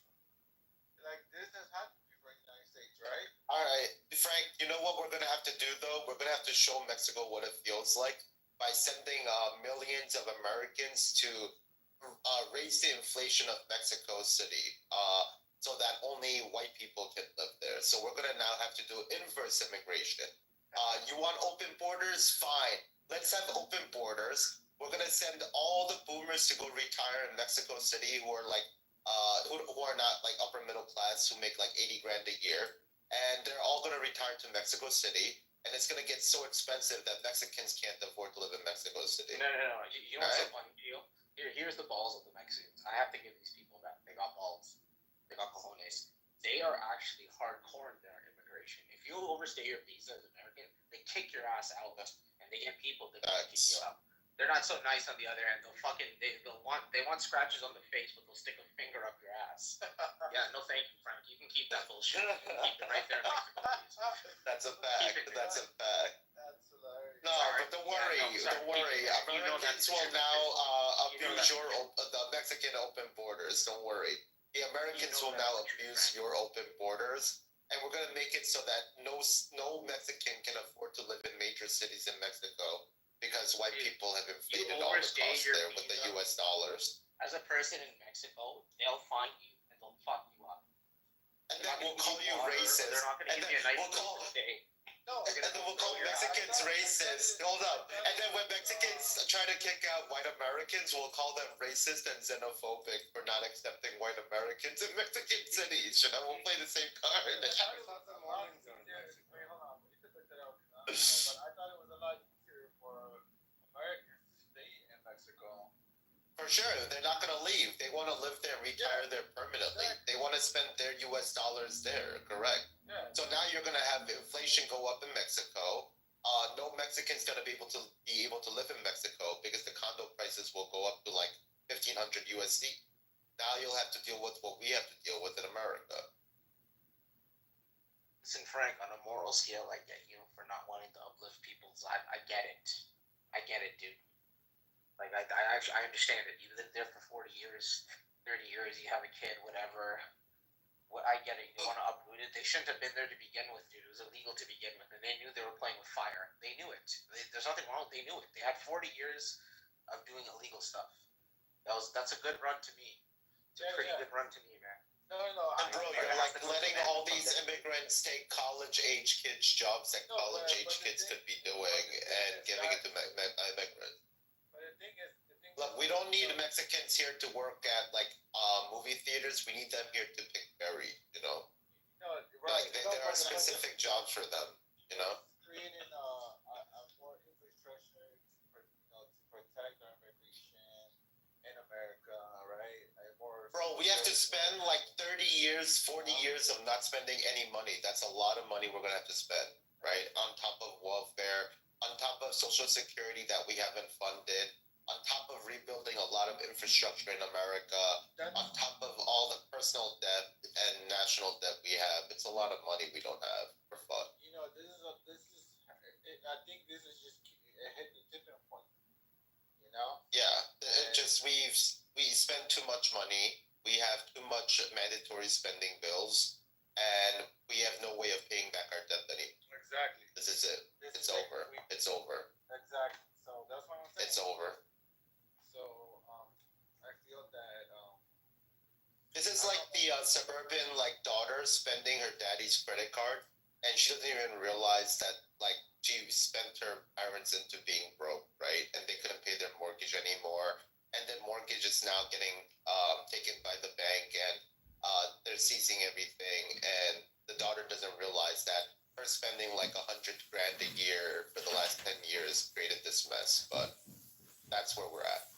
Like this has happened before in the United States, right? All right, Frank, you know what we're going to have to do, though? We're going to have to show Mexico what it feels like by sending millions of Americans to raise the inflation of Mexico City so that only white people can live there. So we're going to now have to do inverse immigration. You want open borders? Fine. Let's have open borders. We're going to send all the boomers to go retire in Mexico City who are like, who are not like upper middle class, who make like 80 grand a year. And they're all going to retire to Mexico City. And it's going to get so expensive that Mexicans can't afford to live in Mexico City. No. You know what's so funny, Gio? Here's the balls of the Mexicans. I have to give these people that. They got balls. They got cojones. They are actually hardcore in their immigration. If you overstay your visa as American, they kick your ass out, and they get people to kick you out. They're not so nice on the other end. They want scratches on the face, but they'll stick a finger up your ass. Yeah, no thank you, Frank. You can keep that bullshit. You can keep it right there in Mexico, please. That's a fact. That's a fact. That's hilarious. No, Sorry. but don't worry. Yeah, no, sorry. Don't worry. You know Americans that's will true. now You know abuse that's the Mexican open borders. Don't worry. The Americans You know will now that's true, abuse right? your open borders. And we're going to make it so that no Mexican can afford to live in major cities in Mexico because white people have inflated all the overstay costs your there with the visa. US dollars. As a person in Mexico, they'll find you and they'll fuck you up. And They're then not we'll gonna call give you water, or racist. They're not going to And give then you a nice we'll place call to stay. No, And then we'll call Mexicans racist. Hold up. And then when Mexicans try to kick out white Americans, we'll call them racist and xenophobic for not accepting white Americans in Mexican cities. You know, we'll play the same card. I thought the Mormons owned Mexico. Wait, hold on. We could look that up. But I thought it was a lot easier for Americans to stay in Mexico. For sure, they're not going to leave. They want to live there, retire there permanently. They want to spend their US dollars there, correct? Yeah. So now you're going to have inflation go up in Mexico. No Mexican's going to be able to live in Mexico because the condo prices will go up to like 1,500 USD. Now you'll have to deal with what we have to deal with in America. Listen, Frank, on a moral scale, I get you for not wanting to uplift people's lives. I get it. I get it, dude. Like, I understand it. You lived there for 40 years, 30 years, you have a kid, whatever. What I get it. You want to uproot it. They shouldn't have been there to begin with, dude. It was illegal to begin with, and they knew they were playing with fire. They knew it. There's nothing wrong. They knew it. They had 40 years of doing illegal stuff. That's a good run to me. It's a pretty good run to me, man. No. And bro, you're like letting all these immigrants take college-age kids jobs that college-age kids could be doing and giving it to immigrants. But the thing is, Look, we don't need Mexicans here to work at like movie theaters. We need them here to pick berry. You know, No, like right. there are specific jobs for them. You know. Creating a more infrastructure to protect our immigration in America, right? A more Bro, we have to spend like 30 years, 40 years of not spending any money. That's a lot of money we're gonna have to spend, right? On top of welfare, on top of Social Security that we haven't funded, on top of rebuilding a lot of infrastructure in America, on top of all the personal debt and national debt we have. It's a lot of money we don't have for fun. You know, I think this is just hit the tipping point. You know. Yeah, it just we spend too much money. We have too much mandatory spending bills, and we have no way of paying back our debt anymore. Exactly. This is it. It's over. It's over. Exactly. So that's what I'm saying. It's over. So I feel that This is like the suburban like daughter spending her daddy's credit card, and she doesn't even realize that like she spent her parents into being broke, right? And they couldn't pay their mortgage anymore, and the mortgage is now getting taken by the bank, and they're seizing everything, and the daughter doesn't realize that her spending like $100,000 a year for the last 10 years created this mess. But that's where we're at.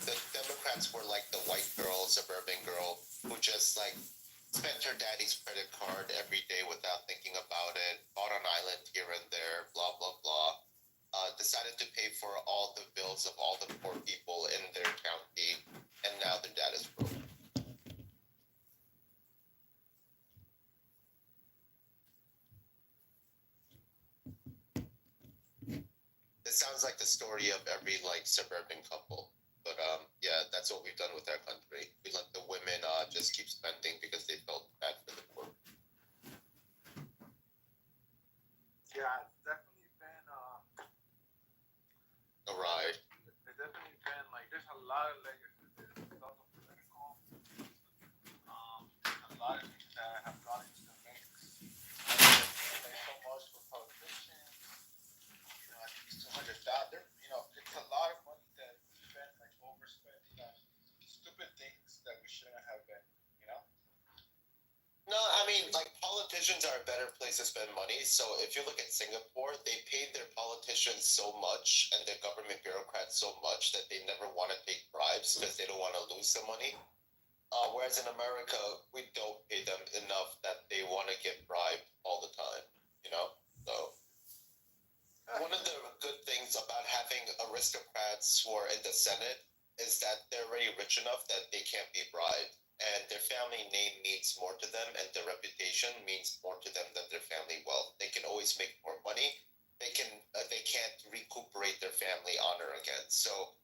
The Democrats were like the white girl, suburban girl, who just like spent her daddy's credit card every day without thinking about it, bought an island here and there, blah, blah, blah. Decided to pay for all the bills of all the poor people in their county, and now their dad is broke. It sounds like the story of every like suburban couple. But yeah, that's what we've done with our country. We let the women just keep spending because they felt bad for the poor. yeah, it's definitely been A ride. it's definitely been like there's a lot of legacy. It's also political. A lot of things that have gone into the mix. Like so much for politicians. You know, I think it's $200. You know, it's a lot of money that we spend like overspending on stupid things that we shouldn't have been. You know. No, I mean, like politicians are a better place to spend money. So if you look at Singapore, they paid their politicians so much and their government bureaucrats so much that they never want to take bribes because they don't want to lose the money. Whereas in America, we don't pay them enough that they want to get bribed all the time. You know, so. One of the good things about having aristocrats who are in the Senate is that they're already rich enough that they can't be bribed, and their family name means more to them, and their reputation means more to them than their family wealth. They can always make more money. They can't recuperate their family honor again. So,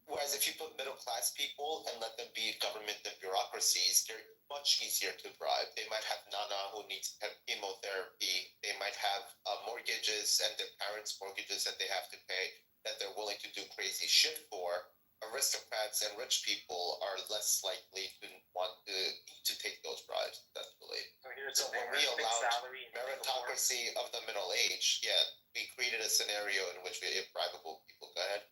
whereas if you put middle class people and let them be government and bureaucracies, they're much easier to bribe. They might have Nana who needs chemotherapy. They might have mortgages and their parents' mortgages that they have to pay that they're willing to do crazy shit for. Aristocrats and rich people are less likely to want to take those bribes, essentially. So when we allowed meritocracy of the middle age, yeah, we created a scenario in which we have bribable people. Go ahead.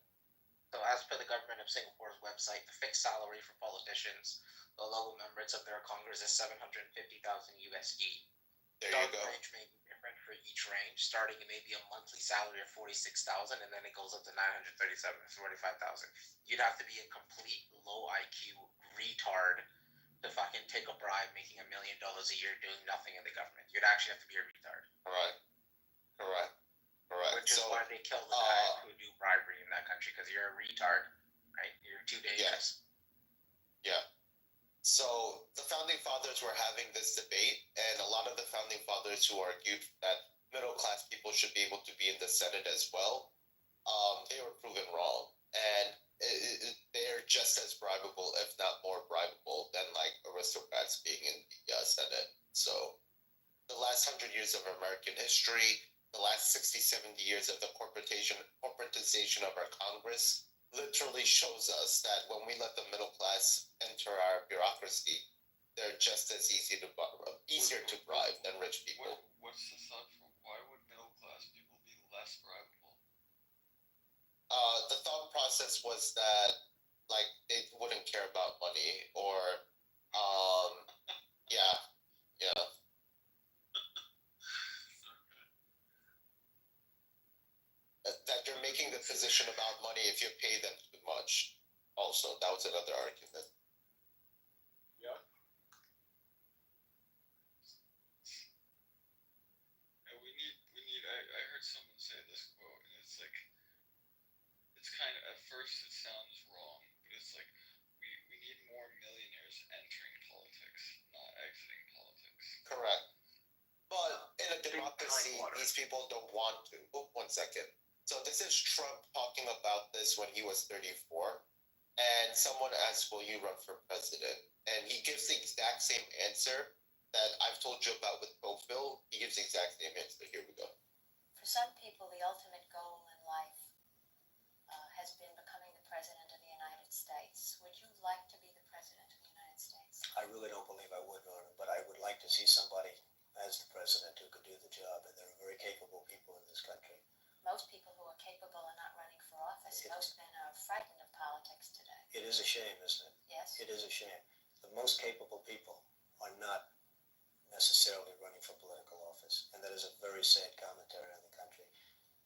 So as per the government of Singapore's website, the fixed salary for politicians, the lower members of their Congress is $750,000 USD. There you go. Range may be different for each range, starting at maybe a monthly salary of $46,000, and then it goes up to $937,000 to $45,000. You'd have to be a complete low IQ retard to fucking take a bribe, making $1 million a year doing nothing in the government. You'd actually have to be a retard. Correct. Which is why they kill the guys who do bribery in that country, because you're a retard, right? You're too dangerous. Yeah. So the founding fathers were having this debate, and a lot of the founding fathers who argued that middle class people should be able to be in the Senate as well, they were proven wrong, and they're just as bribable, if not more bribable, than like aristocrats being in the Senate. So the last 100 years of American history, the last 60, 70 years of the corporatization of our Congress literally shows us that when we let the middle class enter our bureaucracy, they're just as easier to bribe than rich people. What's the thought for why would middle class people be less bribable? The thought process was that like they wouldn't care about money, or yeah. That you're making the position about money if you pay them too much. Also, that was another argument. Yeah. And we need. I heard someone say this quote, and it's like, it's kind of, at first it sounds wrong, but it's like, we need more millionaires entering politics, not exiting politics. Correct. But in a democracy, these people don't want to. Oh, 1 second. So this is Trump talking about this when he was 34. And someone asked, will you run for president? And he gives the exact same answer that I've told you about with Phil. He gives the exact same answer. Here we go. For some people, the ultimate goal in life has been becoming the president of the United States. Would you like to be the president of the United States? I really don't believe I would, Norman, but I would like to see somebody as the president who could do the job, and there are very capable people in this country. Most people who are capable are not running for office. Most men are frightened of politics today. It is a shame, isn't it? Yes. It is a shame. The most capable people are not necessarily running for political office, and that is a very sad commentary on the country.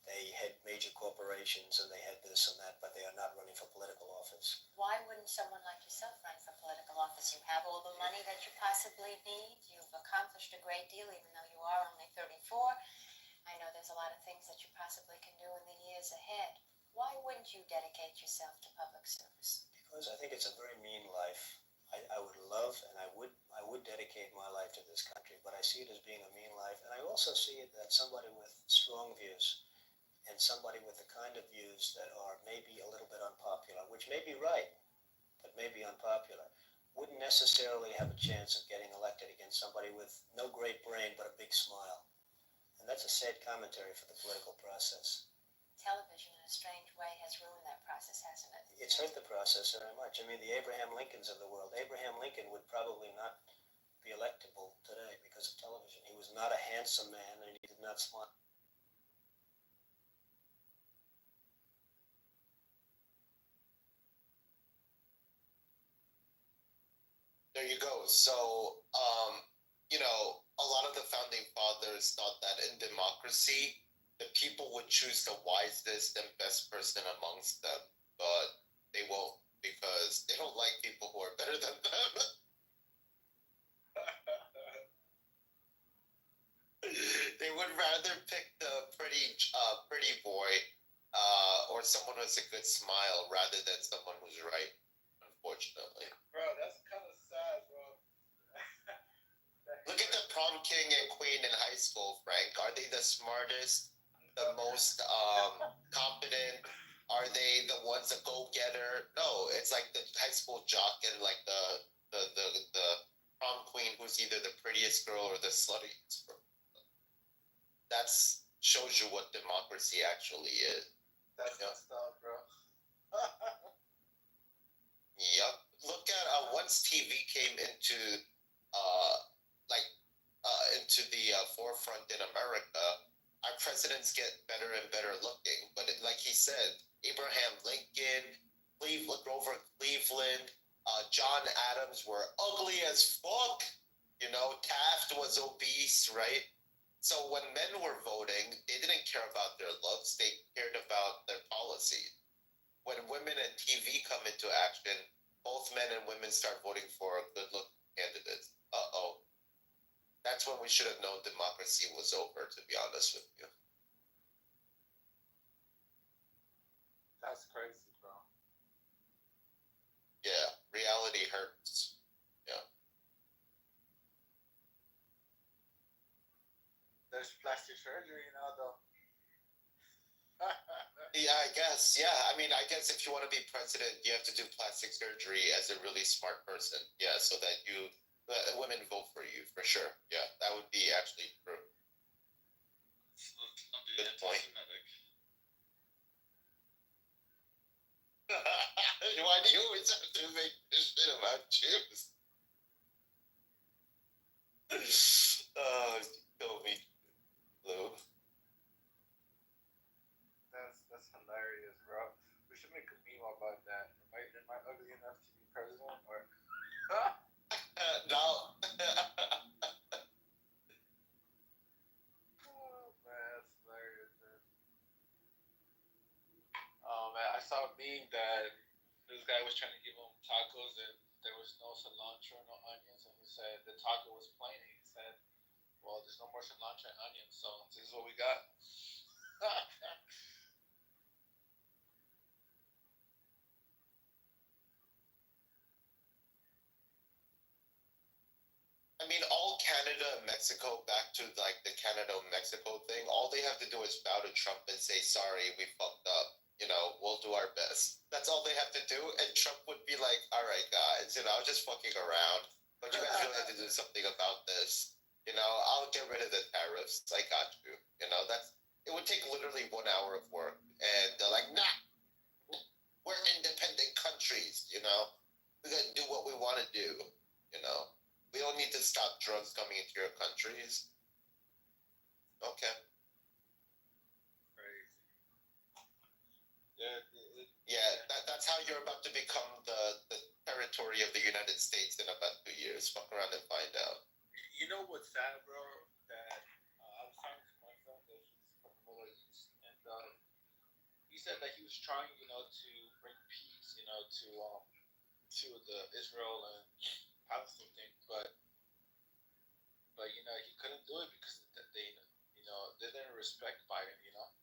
They had major corporations and they had this and that, but they are not running for political office. Why wouldn't someone like yourself run for political office? You have all the money that you possibly need. You've accomplished a great deal, even though you are only 34. I know there's a lot of things that you possibly can do in the years ahead. Why wouldn't you dedicate yourself to public service? Because I think it's a very mean life. I would love and I would dedicate my life to this country, but I see it as being a mean life, and I also see it that somebody with strong views and somebody with the kind of views that are maybe a little bit unpopular, which may be right, but may be unpopular, wouldn't necessarily have a chance of getting elected against somebody with no great brain but a big smile. And that's a sad commentary for the political process. Television, in a strange way, has ruined that process, hasn't it? It's hurt the process very much. I mean, the Abraham Lincolns of the world. Abraham Lincoln would probably not be electable today because of television. He was not a handsome man, and he did not smile. There you go. So, a lot of the founding fathers thought that in democracy, the people would choose the wisest and best person amongst them, but they won't because they don't like people who are better than them. They would rather pick the pretty boy, or someone who has a good smile rather than someone who's right. Unfortunately, Bro, that's kind of sad, bro. look at the prom king and queen in high school, Frank. Are they the smartest, the most competent? Are they the ones that go getter? No, it's like the high school jock and like the prom queen who's either the prettiest girl or the sluttiest girl. That shows you what democracy actually is. That's messed up, bro. Yep. Look at once TV came into into the forefront in America, our presidents get better and better looking. But like he said, Abraham Lincoln, Grover Cleveland, John Adams were ugly as fuck. Taft was obese, right? So when men were voting, they didn't care about their looks; they cared about their policy. When women and TV come into action, both men and women start voting for good-looking candidates. That's when we should have known democracy was over, to be honest with you. That's crazy, bro. Yeah, reality hurts. Yeah. there's plastic surgery now, though. Yeah, I guess. Yeah, I mean, I guess if you want to be president, you have to do plastic surgery as a really smart person. Yeah, so that women vote for you for sure. Yeah, that would be actually true. So let's not be Good point. anti-Semitic. Why do you always have to make this shit about Jews? Oh, kill me, Lou. That's hilarious, bro. We should make a meme about that. Am I ugly enough to be president? Or No. oh man, that's hilarious, man. Oh man, I saw a meme that this guy was trying to give him tacos and there was no cilantro, no onions, and he said the taco was plain. And he said, "Well, there's no more cilantro and onions, so this is what we got." I mean, all Canada and Mexico, back to like the Canada-Mexico thing, all they have to do is bow to Trump and say, sorry, we fucked up. You know, we'll do our best. That's all they have to do. And Trump would be like, all right, guys, you know, I'm just fucking around. But you guys really have to do something about this. You know, I'll get rid of the tariffs. I got you. You know, it would take literally 1 hour of work. And they're like, nah, we're independent countries, you know? We're going to do what we want to do, you know? We don't need to stop drugs coming into your countries. Okay. Crazy. Yeah, that's how you're about to become the territory of the United States in about 2 years. Fuck around and find out. You know what's sad, bro? That I was talking to my friend that he's from the Middle East, and he said that he was trying, you know, to bring peace, you know, to the Israel and Palestine thing, but you know he couldn't do it because they you know they didn't respect Biden, you know,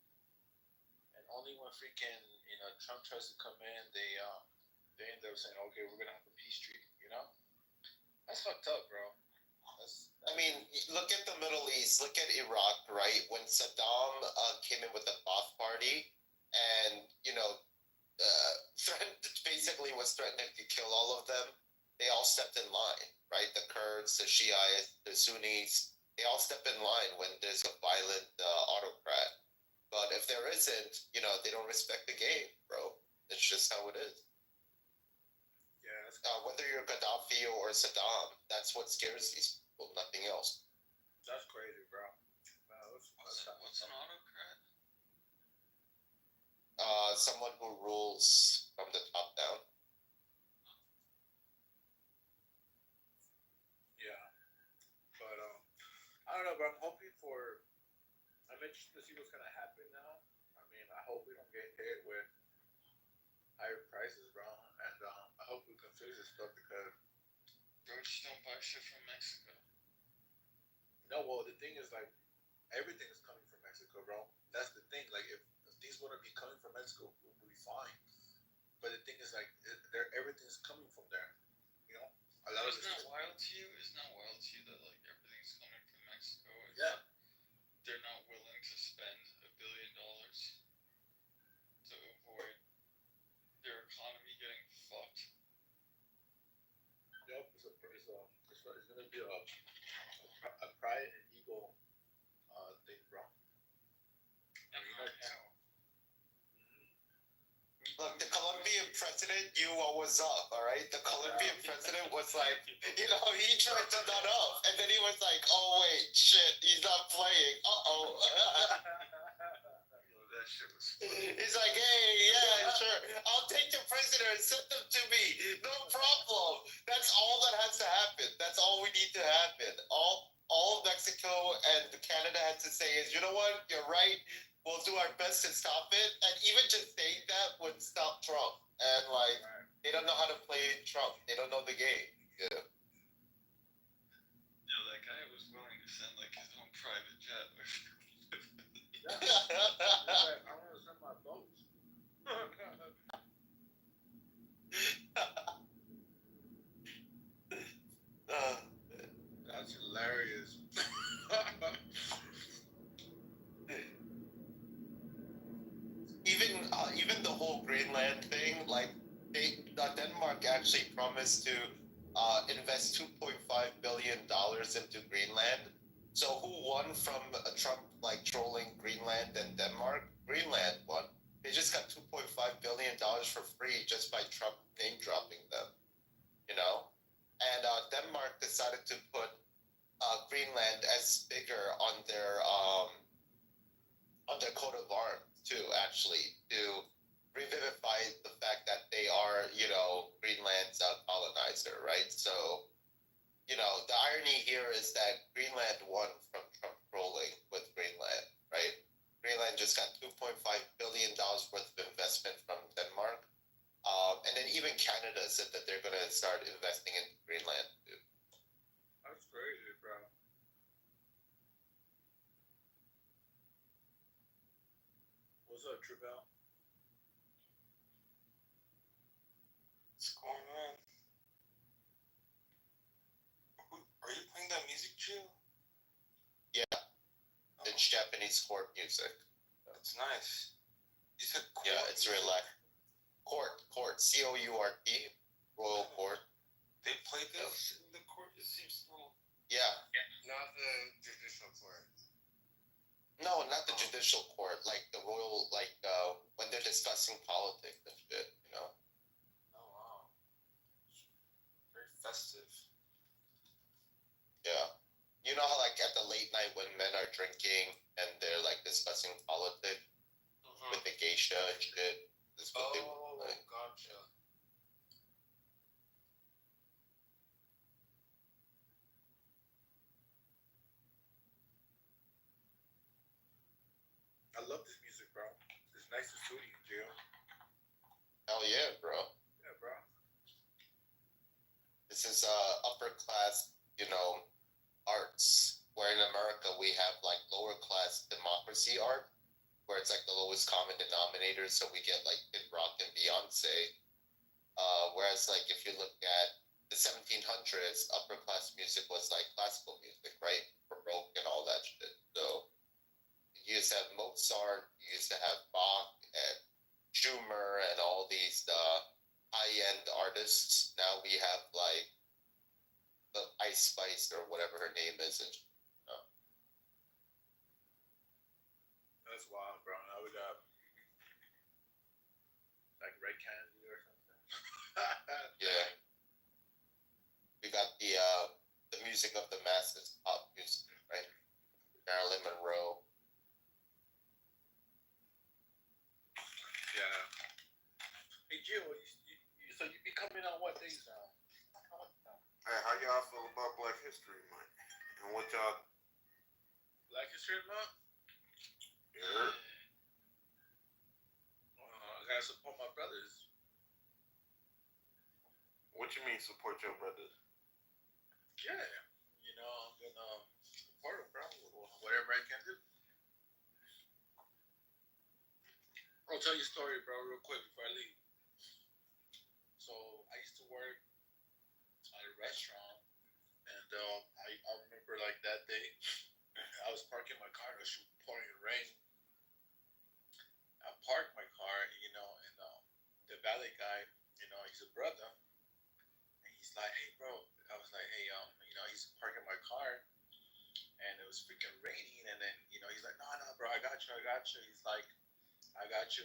and only when freaking you know Trump tries to come in, they end up saying, okay, we're gonna have a peace treaty, you know. That's fucked up, bro. I mean, look at the Middle East. Look at Iraq, right? When Saddam came in with the Ba'ath Party, and you know, basically was threatening to kill all of them. They all stepped in line, right? The Kurds, the Shiites, the Sunnis. They all step in line when there's a violent autocrat. But if there isn't, you know, they don't respect the game, bro. It's just how it is. Yeah. Whether you're Gaddafi or Saddam, that's what scares these people, nothing else. That's crazy, bro. What's an autocrat? Someone who rules from the top down. Yeah, but I don't know, but I'm hoping for. I'm interested to see what's gonna happen now. I mean, I hope we don't get hit with higher prices, bro, and I hope we can fix this stuff because. Bro, just don't buy shit from Mexico. No, well, the thing is like everything is coming from Mexico, bro. That's the thing. Like if these wouldn't be coming from Mexico, we'll be fine. But the thing is like everything's coming from there. You know, a lot of Isn't that wild to you? Isn't that wild to you that like everything's coming from Mexico? It's yeah. They're not willing to spend $1 billion to avoid their economy getting fucked. Yep, it's gonna be a pride and ego thing, bro. And you know how? Look, the Colombian president knew what was up, all right? The Colombian president was like, you know, he tried to nut up, and then he was like, oh, wait, shit, he's not playing. Uh-oh. That shit was funny. He's like, hey, yeah, sure. I'll take your prisoner and send them to me. No problem. That's all that has to happen. That's all we need to happen. All Mexico and Canada has to say is, you know what? You're right. We'll do our best to stop it. And even just saying that would stop Trump. And like, they don't know how to play Trump. They don't know the game. Yeah. Yo, that guy was willing to send like his own private jet. Yeah. Like, I want to send my boats. That's hilarious. even the whole Greenland thing, like Denmark actually promised to invest $2.5 billion into Greenland. So who won from Trump like trolling Greenland and Denmark? Greenland won. They just got $2.5 billion for free just by Trump name dropping them, you know? And Denmark decided to put Greenland as bigger on their coat of arms too, actually, to revivify the fact that they are, you know, Greenland's colonizer, right? So, you know, the irony here is that Greenland won from Trump trolling with Greenland, right? Greenland just got $2.5 billion worth of investment from Denmark. And then even Canada said that they're going to start investing in Greenland too. That's crazy, bro. What's up, Trevell? What's going on? Are you playing that music, Jill? Yeah, it's Japanese court music. That's nice. You said court? Yeah, it's relaxed. Court, C-O-U-R-T, Royal Court. They play this in the court? It seems a little... Yeah. Not the judicial court. No, not the judicial court, like the royal, like when they're discussing politics and shit, you know. Oh, wow. Very festive. Yeah. You know how like at the late night when men are drinking and they're like discussing politics with the geisha and shit. This is what they like. Gotcha. I love this music, bro. It's nice and soothing, Jill. Hell yeah, bro. Yeah, bro. This is upper class, you know, arts. Where in America we have like lower class democracy art, where it's like the lowest common denominator, so we get like Kid Rock and Beyonce. Whereas like if you look at the 1700s, upper class music was like classical music, right? Baroque and all that shit. So you used to have Mozart, you used to have Bach and Schumer and all these high-end artists. Now we have like the Ice Spice or whatever her name is. And, That's wild, bro. Now we got like Red Candy or something. yeah. We got the music of the masses, pop music, right? Marilyn Monroe. Yeah. Hey, Jill, so you be coming on what days now? Hey, how y'all feel about Black History Month? And what y'all... Black History Month? Yeah. I gotta support my brothers. What you mean support your brothers? Yeah. You know, I'm gonna support them, bro. Whatever I can do. I'll tell you a story, bro, real quick before I leave. So I used to work at a restaurant, and I remember like that day, I was parking my car. It was pouring rain. I parked my car, you know, and the valet guy, you know, he's a brother, and he's like, "Hey, bro," I was like, "Hey, you know, he's parking my car, and it was freaking raining, and then, you know, he's like, no, bro, I got you. He's like, I got you.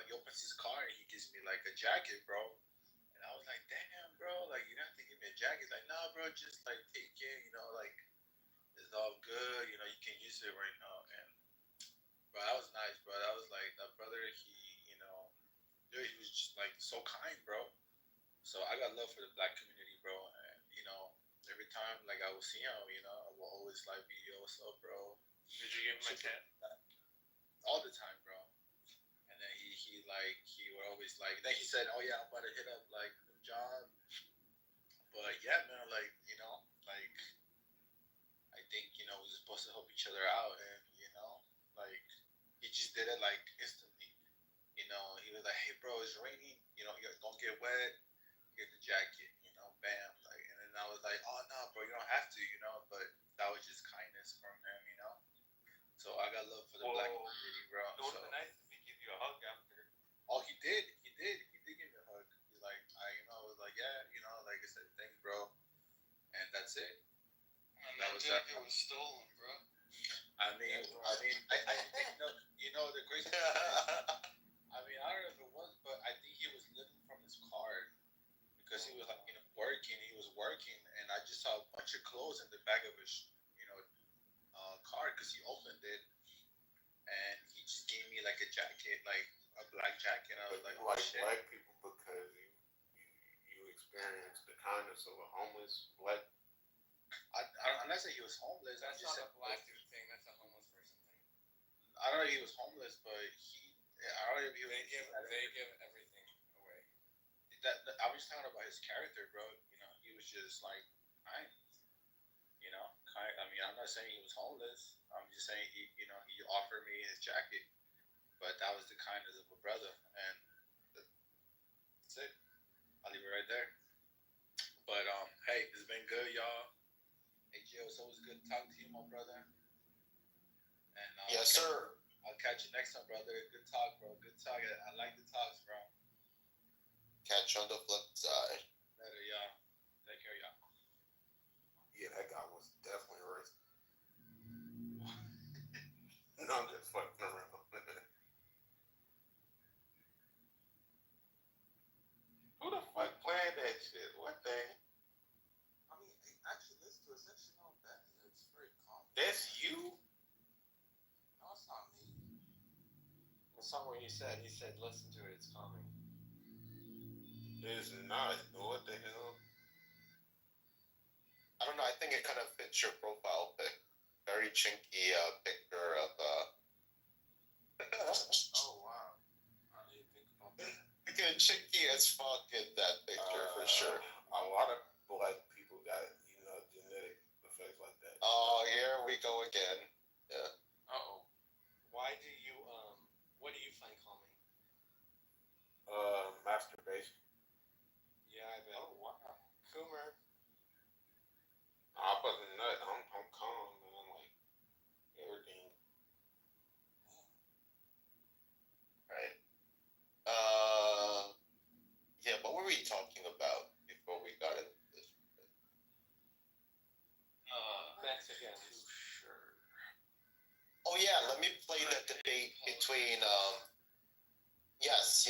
He opens his car and he gives me like a jacket, bro. And I was like, damn, bro, like you don't have to give me a jacket. He's like, nah, bro, just like take it, you know, like it's all good, you know, you can use it right now. And bro, that was nice, bro. That was like that brother. He, you know, dude, he was just like so kind, bro. So I got love for the black community, bro. And you know, every time like I would see him, you know, I will always like be, yo, what's up, bro? Did you give him a tip? All the time, bro. And then he would always like. Then he said, "Oh yeah, I'm about to hit up like a new job." But yeah, man, like you know, like I think you know we're supposed to help each other out, and you know, like he just did it like instantly. You know, he was like, "Hey, bro, it's raining. You know, don't get wet. Get the jacket." You know, bam. Like, and then I was like, "Oh no, bro, you don't have to." You know, but that was just kindness from him. You know. So I got love for the black community, bro. It would have been nice if he gave you a hug after. Oh, he jacket was stolen, bro. I mean, you know the crazy thing is, I mean, I don't know if it was, but I think he was living from his card because he was like, you know, working. He was working, and I just saw a bunch of clothes in the back of his, you know, card because he opened it, and he just gave me like a jacket, like a black jacket. I was But like, you oh like shit. black people because you experience the kindness of a homeless black. I'm not saying he was homeless. That's I'm just not saying, a black dude thing. That's a homeless person thing. I don't know if he was homeless, but I don't know if he was. They give everything away. I'm just talking about his character, bro. You know, he was just like, you know, I mean, I'm not saying he was homeless. I'm just saying he offered me his jacket, but that was the kindness of a brother, and that's it. I'll leave it right there. But hey, it's been good, y'all. Hey, Joe, it's always good to talk to you, my brother. And Yes, sir. I'll catch you next time, brother. Good talk, bro. Good talk. I like the talks, bro. Catch you on the flip side. Later, y'all. Take care, y'all. Yeah, that guy was definitely racist. No, I'm just fucking around. Who the fuck playing that shit? What the? I mean, actually, listen to it. It's actually not bad. It's very calm. That's you? No, it's not me. Somewhere he said, listen to it, it's calming. It's not. What the hell? I don't know. I think it kind of fits your profile pic. Very chinky picture of. Oh, wow. I didn't think about that. Looking chinky as fuck in that picture for sure. A lot of black people got, genetic effects like that. Oh, here we go again. Yeah. Uh-oh. Why do you, what do you find calming? Masturbation. Yeah, I bet. Oh, wow. Coomer. I wasn't nut. I'm calm, man. Like, everything. Right. Yeah. What were we talking about before we got into this? Mexicans. Sure. Oh yeah. Let me play the debate between. Yes.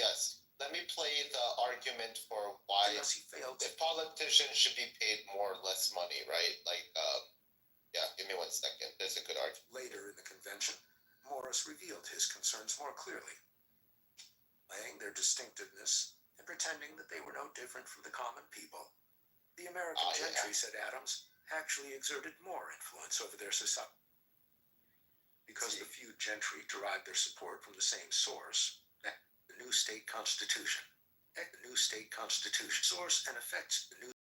Let me play the argument for why if politicians should be paid more or less money, right? Like, yeah. Give me 1 second. There's a good argument. Later in the convention, Morris revealed his concerns more clearly, laying their distinctiveness and pretending that they were no different from the common people. The American gentry, said Adams, actually exerted more influence over their society. Because the few gentry derived their support from the same source, the new state constitution. The new state constitution source and affects the new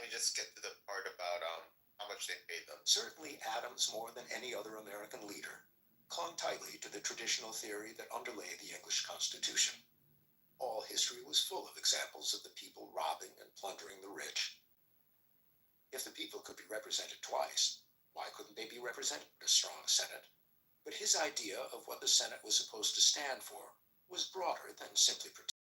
me just get to the part about how much they paid them. Certainly Adams, more than any other American leader, clung tightly to the traditional theory that underlay the English Constitution. All history was full of examples of the people robbing and plundering the rich. If the people could be represented twice, why couldn't they be represented in a strong Senate? But his idea of what the Senate was supposed to stand for was broader than simply protecting.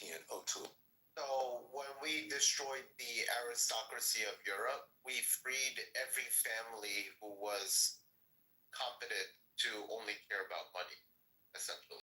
In '02. So when we destroyed the aristocracy of Europe, we freed every family who was competent to only care about money, essentially.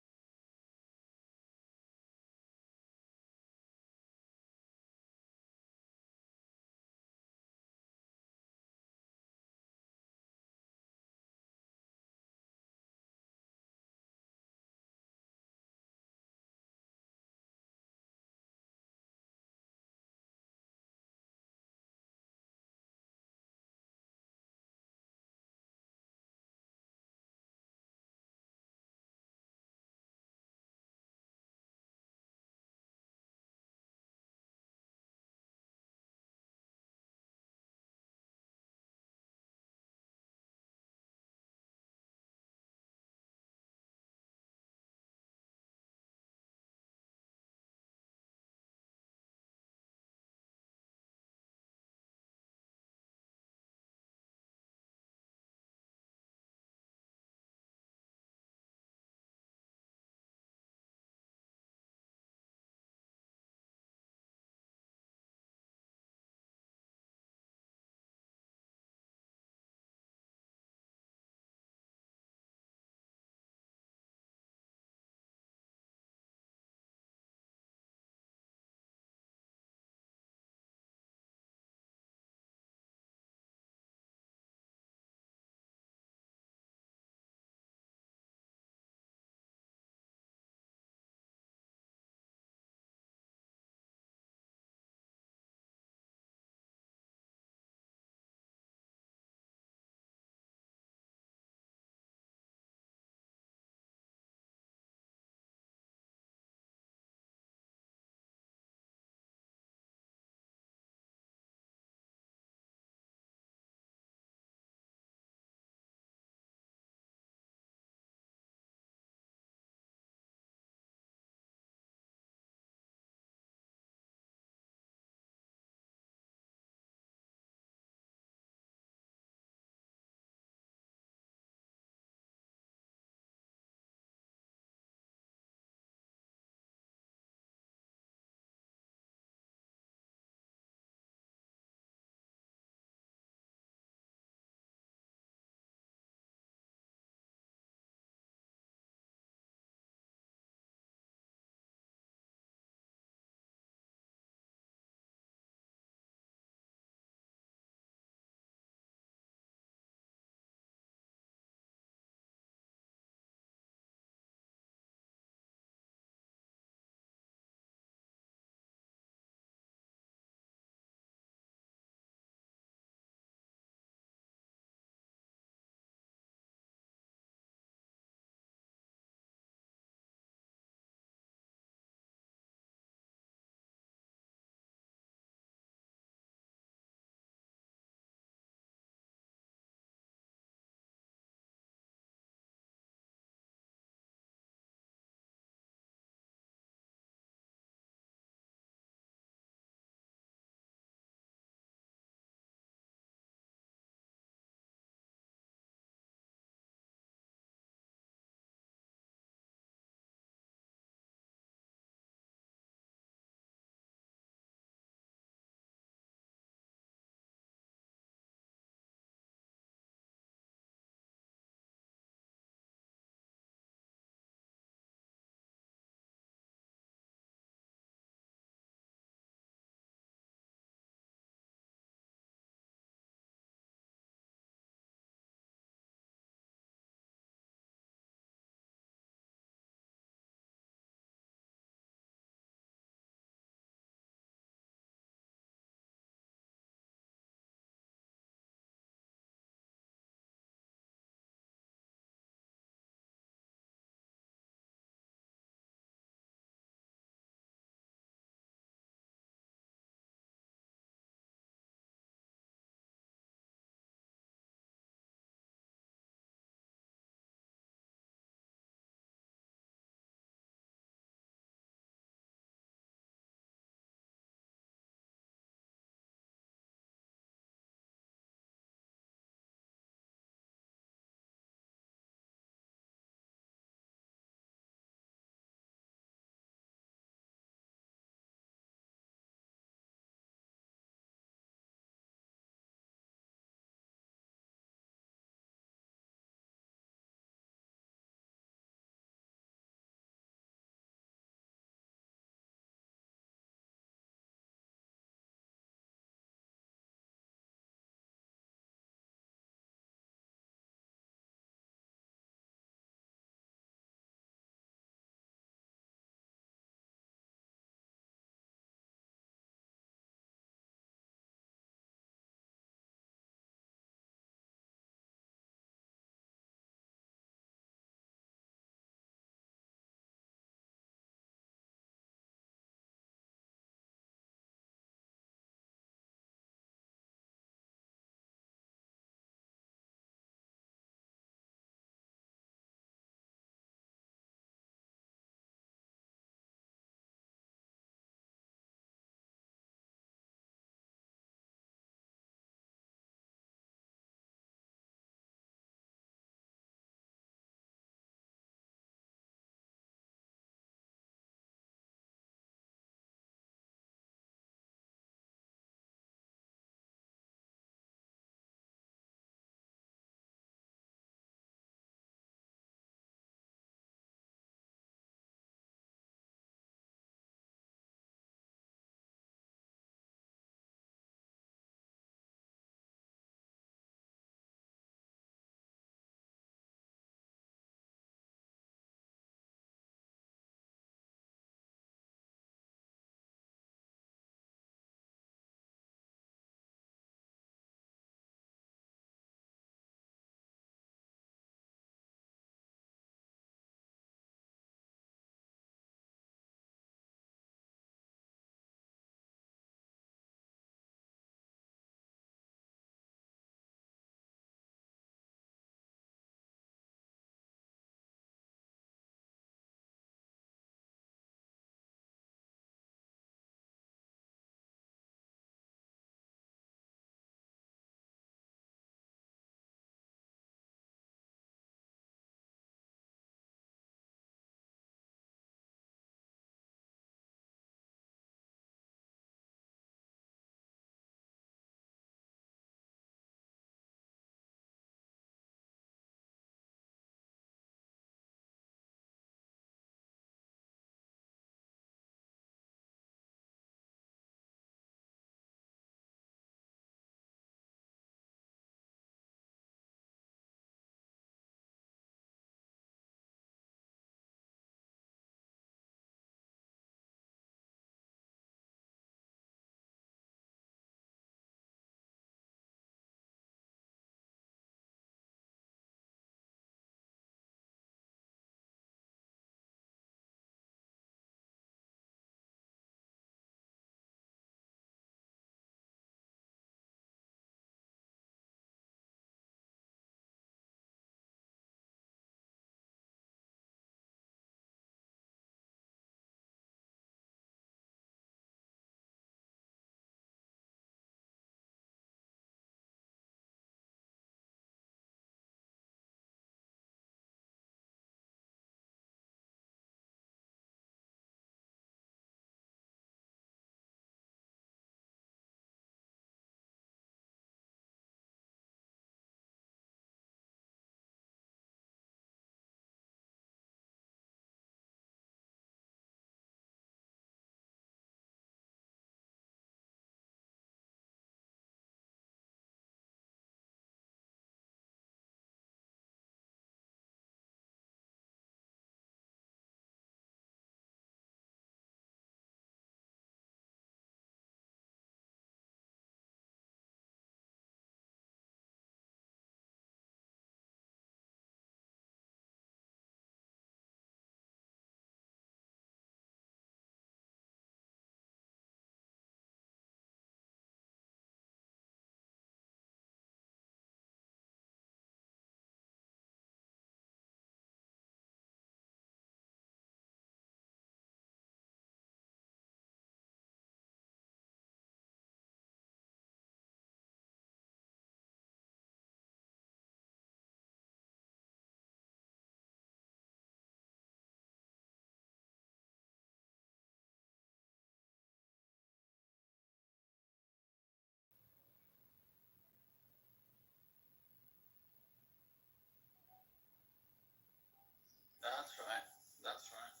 That's right. That's right.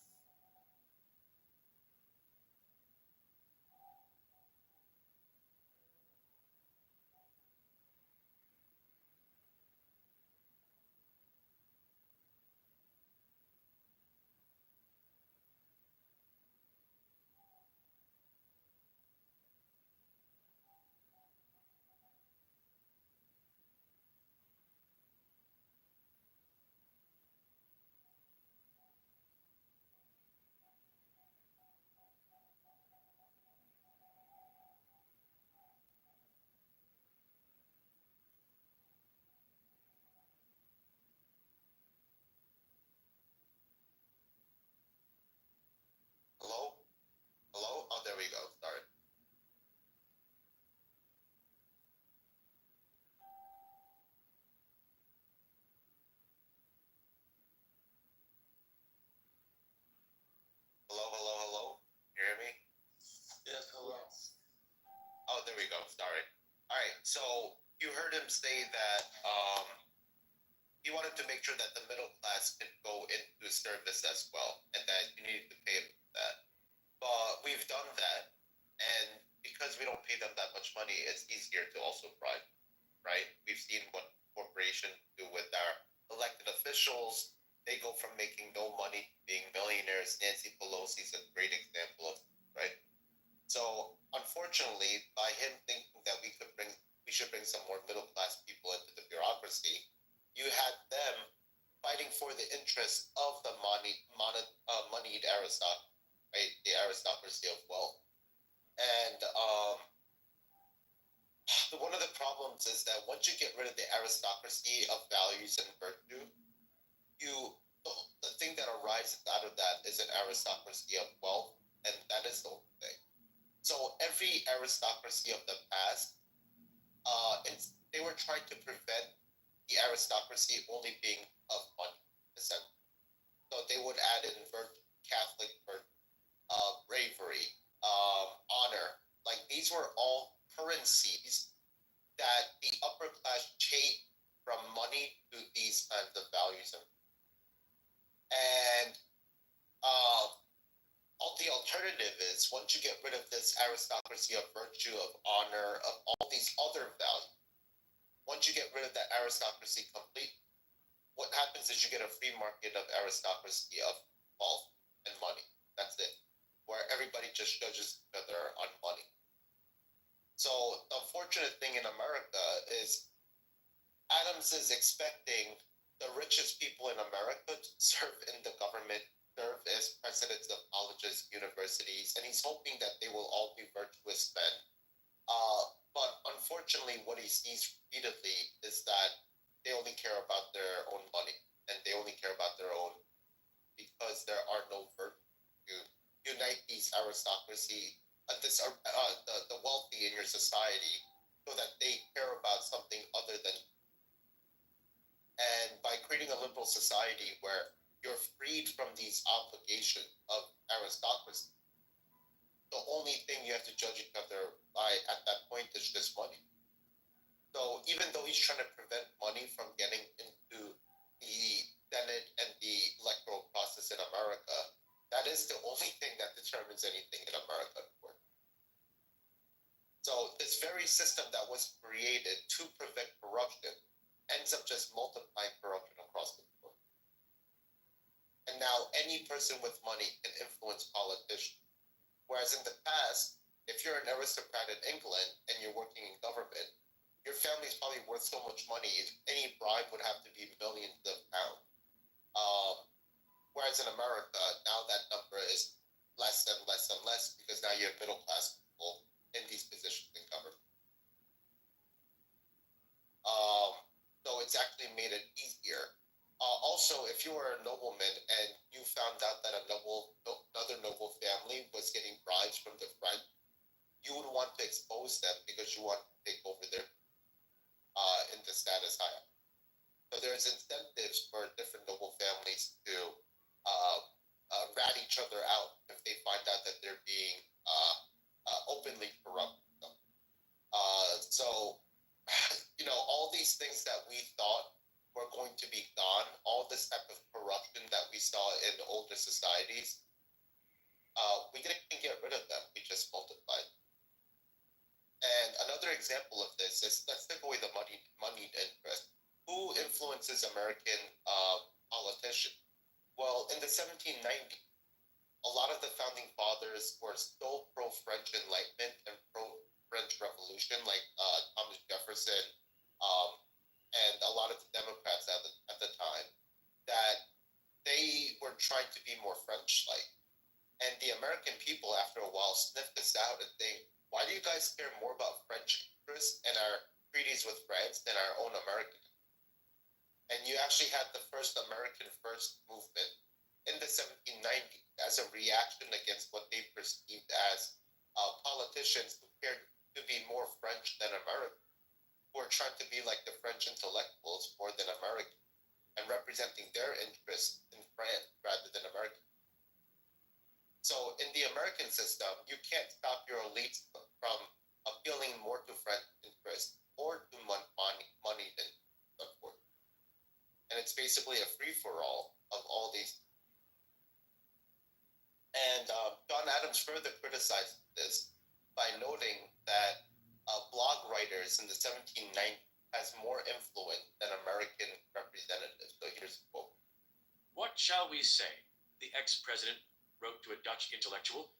Hello? Hello? Oh, there we go. Sorry. Hello, hello, hello? You hear me? Yes, hello. Oh, there we go. Sorry. All right. So you heard him say that he wanted to make sure that the middle class could go into service as well, and that you needed to pay them for that. But we've done that, and because we don't pay them that much money, it's easier to also bribe, right? We've seen what corporations do with our elected officials. They go from making no money to being millionaires. Nancy Pelosi's a great example of, right? So unfortunately, by him thinking that we should bring some more middle class people into the bureaucracy, you had them fighting for the interests of the moneyed aristocracy, right? The aristocracy of wealth. And one of the problems is that once you get rid of the aristocracy of values and virtue, you the thing that arises out of that is an aristocracy of wealth, and that is the whole thing. So every aristocracy of the past, they were trying to prevent the aristocracy only being of money, essentially. So they would add in Catholic virtue, bravery, honor. Like these were all currencies that the upper class changed from money to these kinds of values. And the alternative is once you get rid of this aristocracy of virtue, of honor, of all these other values, once you get rid of that aristocracy completely, what happens is you get a free market of aristocracy of wealth and money. That's it. Where everybody just judges each other on money. So the unfortunate thing in America is Adams is expecting the richest people in America to serve in the government, serve as presidents of colleges, universities, and he's hoping that they will all be virtuous men. But unfortunately, what he sees repeatedly is that they only care about their own money and they only care about their own because there are no virtues to unite these aristocracy, the wealthy in your society, so that they care about something other than. And by creating a liberal society where you're freed from these obligations of aristocracy, the only thing you have to judge each other by at that point is just money. So even though he's trying to prevent money from getting into the Senate and the electoral process in America, that is the only thing that determines anything in America. So this very system that was created to prevent corruption ends up just multiplying corruption across the board. And now any person with money can influence politicians. Whereas in the past, if you're an aristocrat in England and you're working in government, your family's probably worth so much money, any bribe would have to be millions of pounds. Whereas in America, now that number is less and less and less because now you have middle class people in these positions in government. So it's actually made it easier. Also, if you were a nobleman and you found out that another noble family was getting bribes from the French, you would want to expose them because you want to take over their in the status higher. So there's incentives for different noble families to rat each other out if they find out that they're being openly corrupt. So, all these things that we thought were going to be gone. All this type of corruption that we saw in older societies, we didn't get rid of them. We just multiplied. And another example of this is, let's take away the moneyed interest. Who influences American politicians? Well, in the 1790s, a lot of the founding fathers were still pro-French Enlightenment and pro-French Revolution, like Thomas Jefferson, and a lot of the Democrats at the time, that they were trying to be more French-like. And the American people, after a while, sniffed this out and think, why do you guys care more about French interests and our treaties with France than our own American? And you actually had the first American First movement in the 1790s as a reaction against what they perceived as politicians who cared to be more French than American, who were trying to be like the French intellectuals more than American, and representing their interests in France rather than American. So in the American system, you can't stop your elites from appealing more to French interests or to money than support. And it's basically a free-for-all of all these. And John Adams further criticized this by noting that blog writers in the 1790s has more influence than American representatives. So here's a quote. What shall we say? The ex-president wrote to a Dutch intellectual.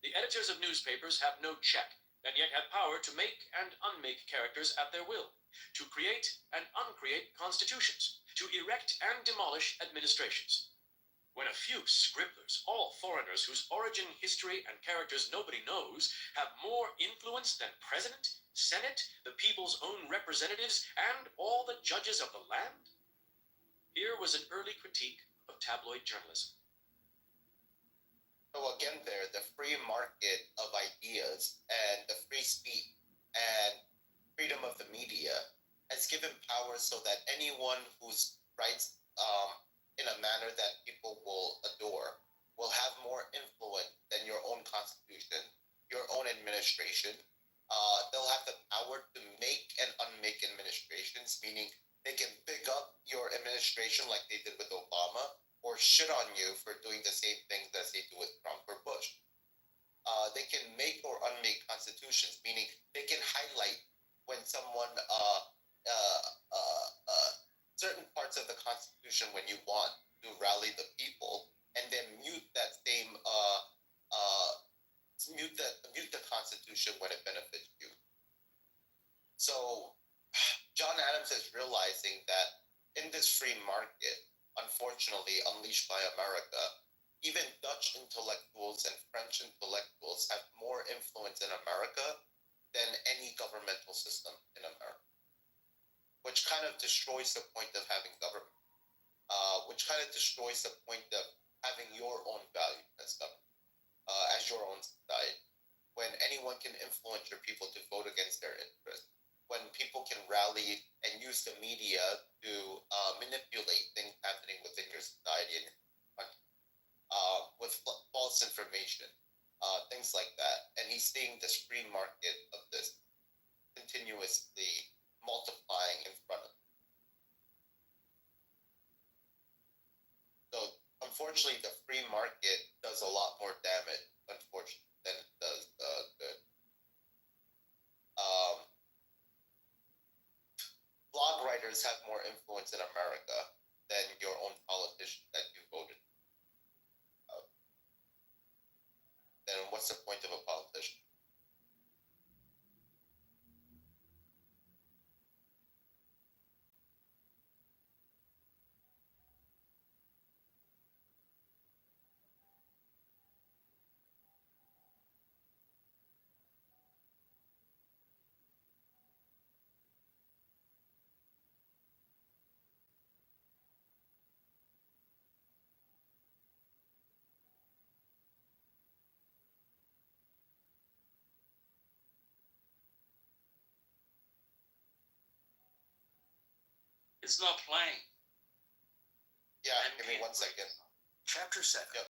The editors of newspapers have no check, and yet have power to make and unmake characters at their will, to create and uncreate constitutions, to erect and demolish administrations. When a few scribblers, all foreigners whose origin, history, and characters nobody knows, have more influence than president, senate, the people's own representatives, and all the judges of the land? Here was an early critique of tabloid journalism. So again there, the free market of ideas and the free speech and freedom of the media has given power so that anyone who writes in a manner that people will adore will have more influence than your own constitution, your own administration. They'll have the power to make and unmake administrations, meaning they can pick up your administration like they did with Obama, or shit on you for doing the same things as they do with Trump or Bush. They can make or unmake constitutions, meaning they can highlight when someone certain parts of the Constitution when you want to rally the people, and then mute that same mute the Constitution when it benefits you. So John Adams is realizing that in this free market, unfortunately unleashed by America, even Dutch intellectuals and French intellectuals have more influence in America than any governmental system in America, which kind of destroys the point of having government, which kind of destroys the point of having your own value as government, as your own society, when anyone can influence your people to vote against their interests, when people can rally and use the media to manipulate things happening within your society and your country, with false information, things like that. And he's seeing this free market of this continuously multiplying in front of him. So unfortunately, the free market does a lot more damage, unfortunately, than it does good. Blog writers have more influence in America than your own politician that you voted out. Then what's the point of a politician? It's not playing. Yeah, give me 1 second. Chapter 7. Yep.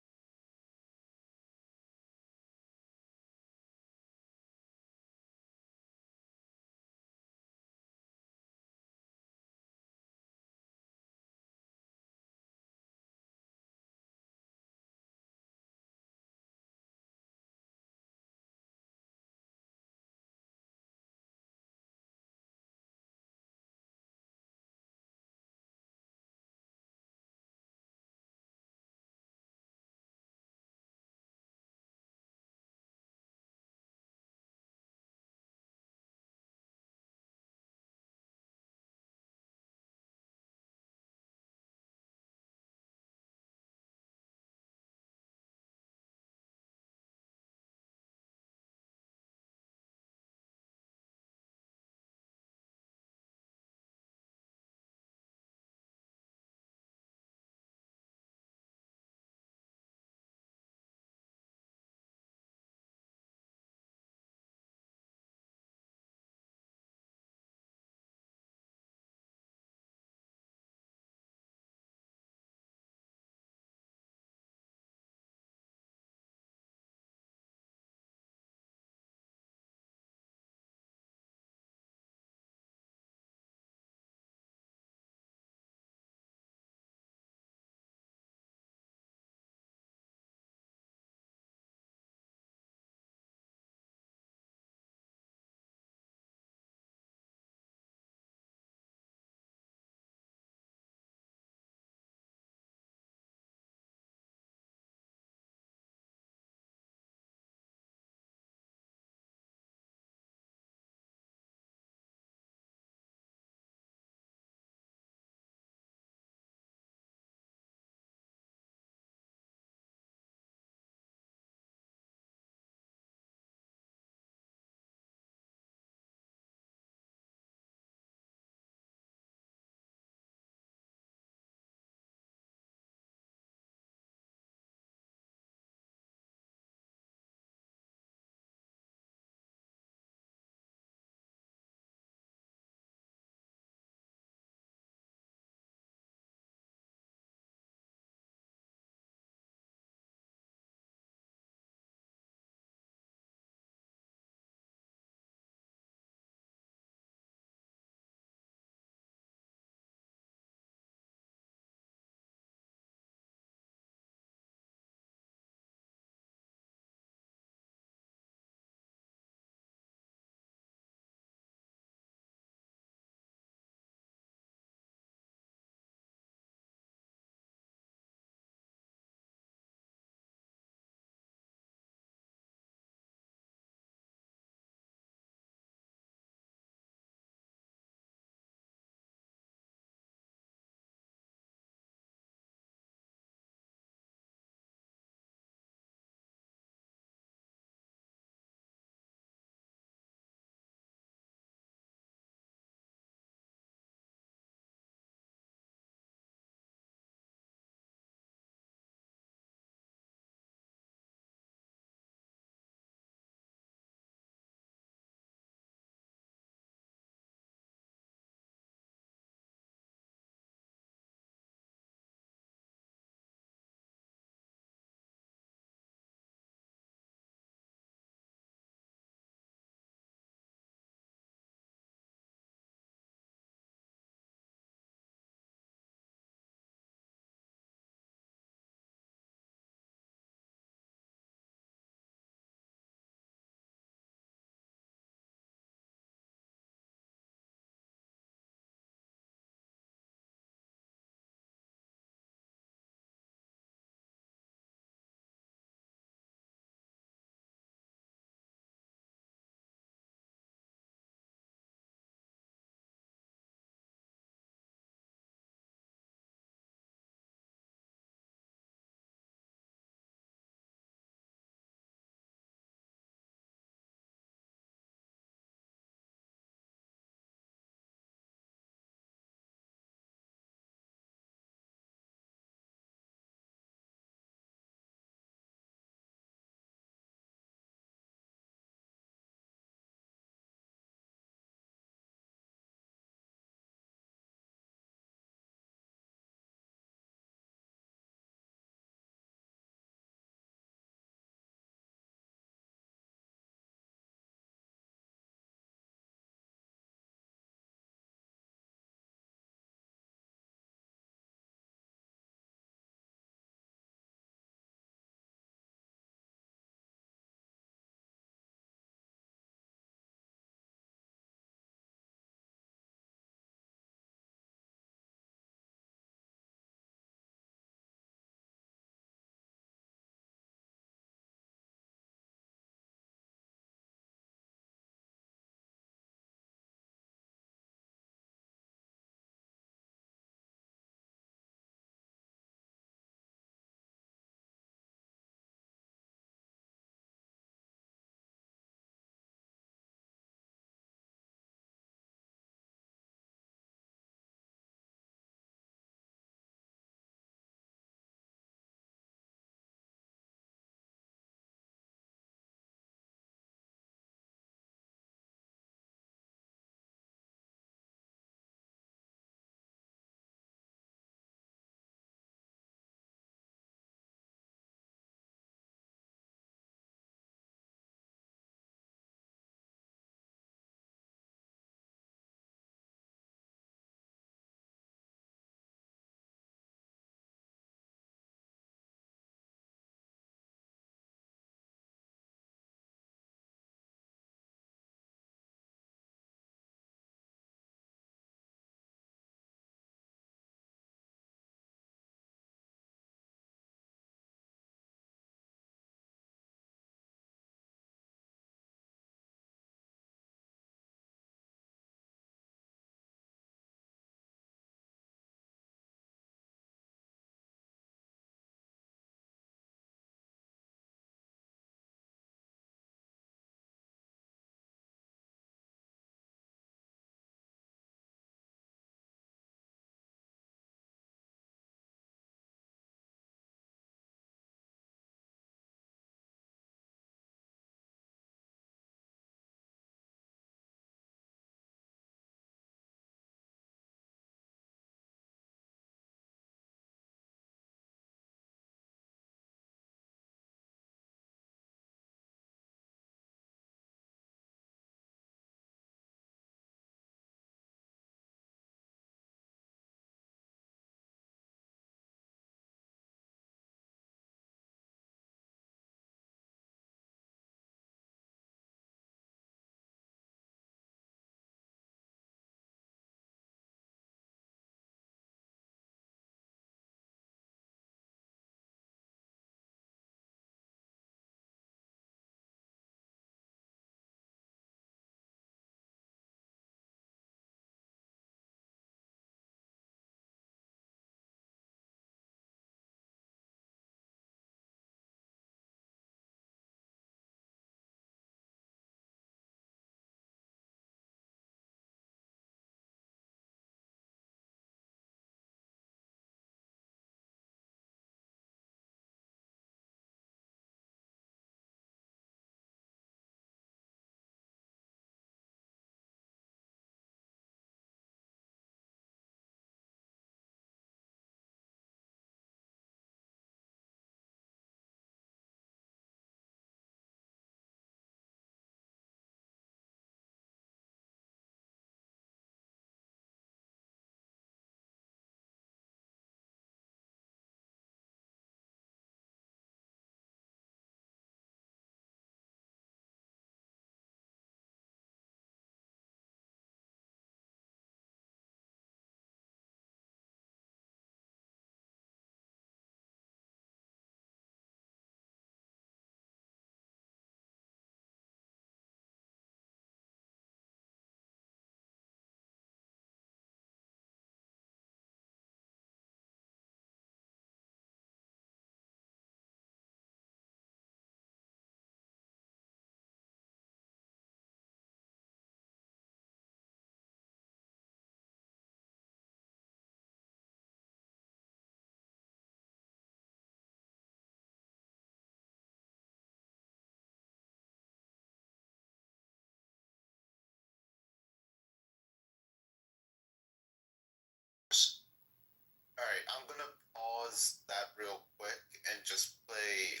I'm gonna pause that real quick and just play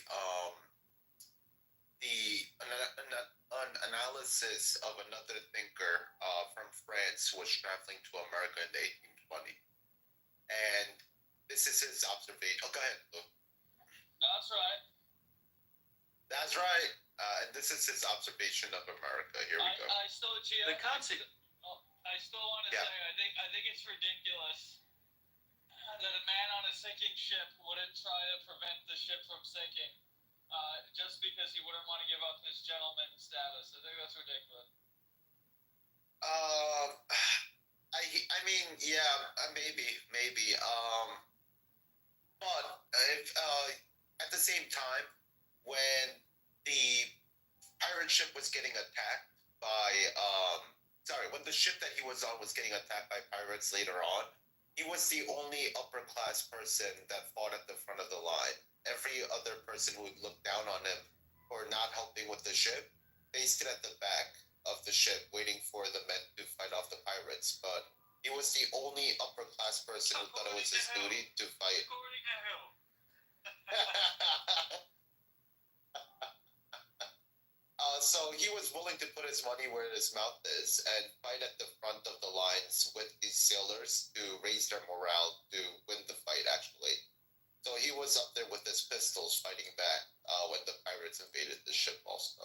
an analysis of another thinker from France who was traveling to America in the 1820s. And this is his observation. Oh, go ahead, Lou. That's right. That's right. And this is his observation of America. Here we go. I still, Gia, The concept. I still want to Yeah. say, I think it's ridiculous that a man on a sinking ship wouldn't try to prevent the ship from sinking, just because he wouldn't want to give up his gentleman status. I think that's ridiculous. I mean, yeah, maybe. But if, at the same time, when the pirate ship was getting attacked by, when the ship that he was on was getting attacked by pirates later on, he was the only upper class person that fought at the front of the line. Every other person who looked down on him for not helping with the ship, they stood at the back of the ship waiting for the men to fight off the pirates. But he was the only upper class person who thought it was his duty to fight. According to who? So he was willing to put his money where his mouth is and fight at the front of the lines with these sailors to raise their morale to win the fight, actually. So he was up there with his pistols fighting back when the pirates invaded the ship also.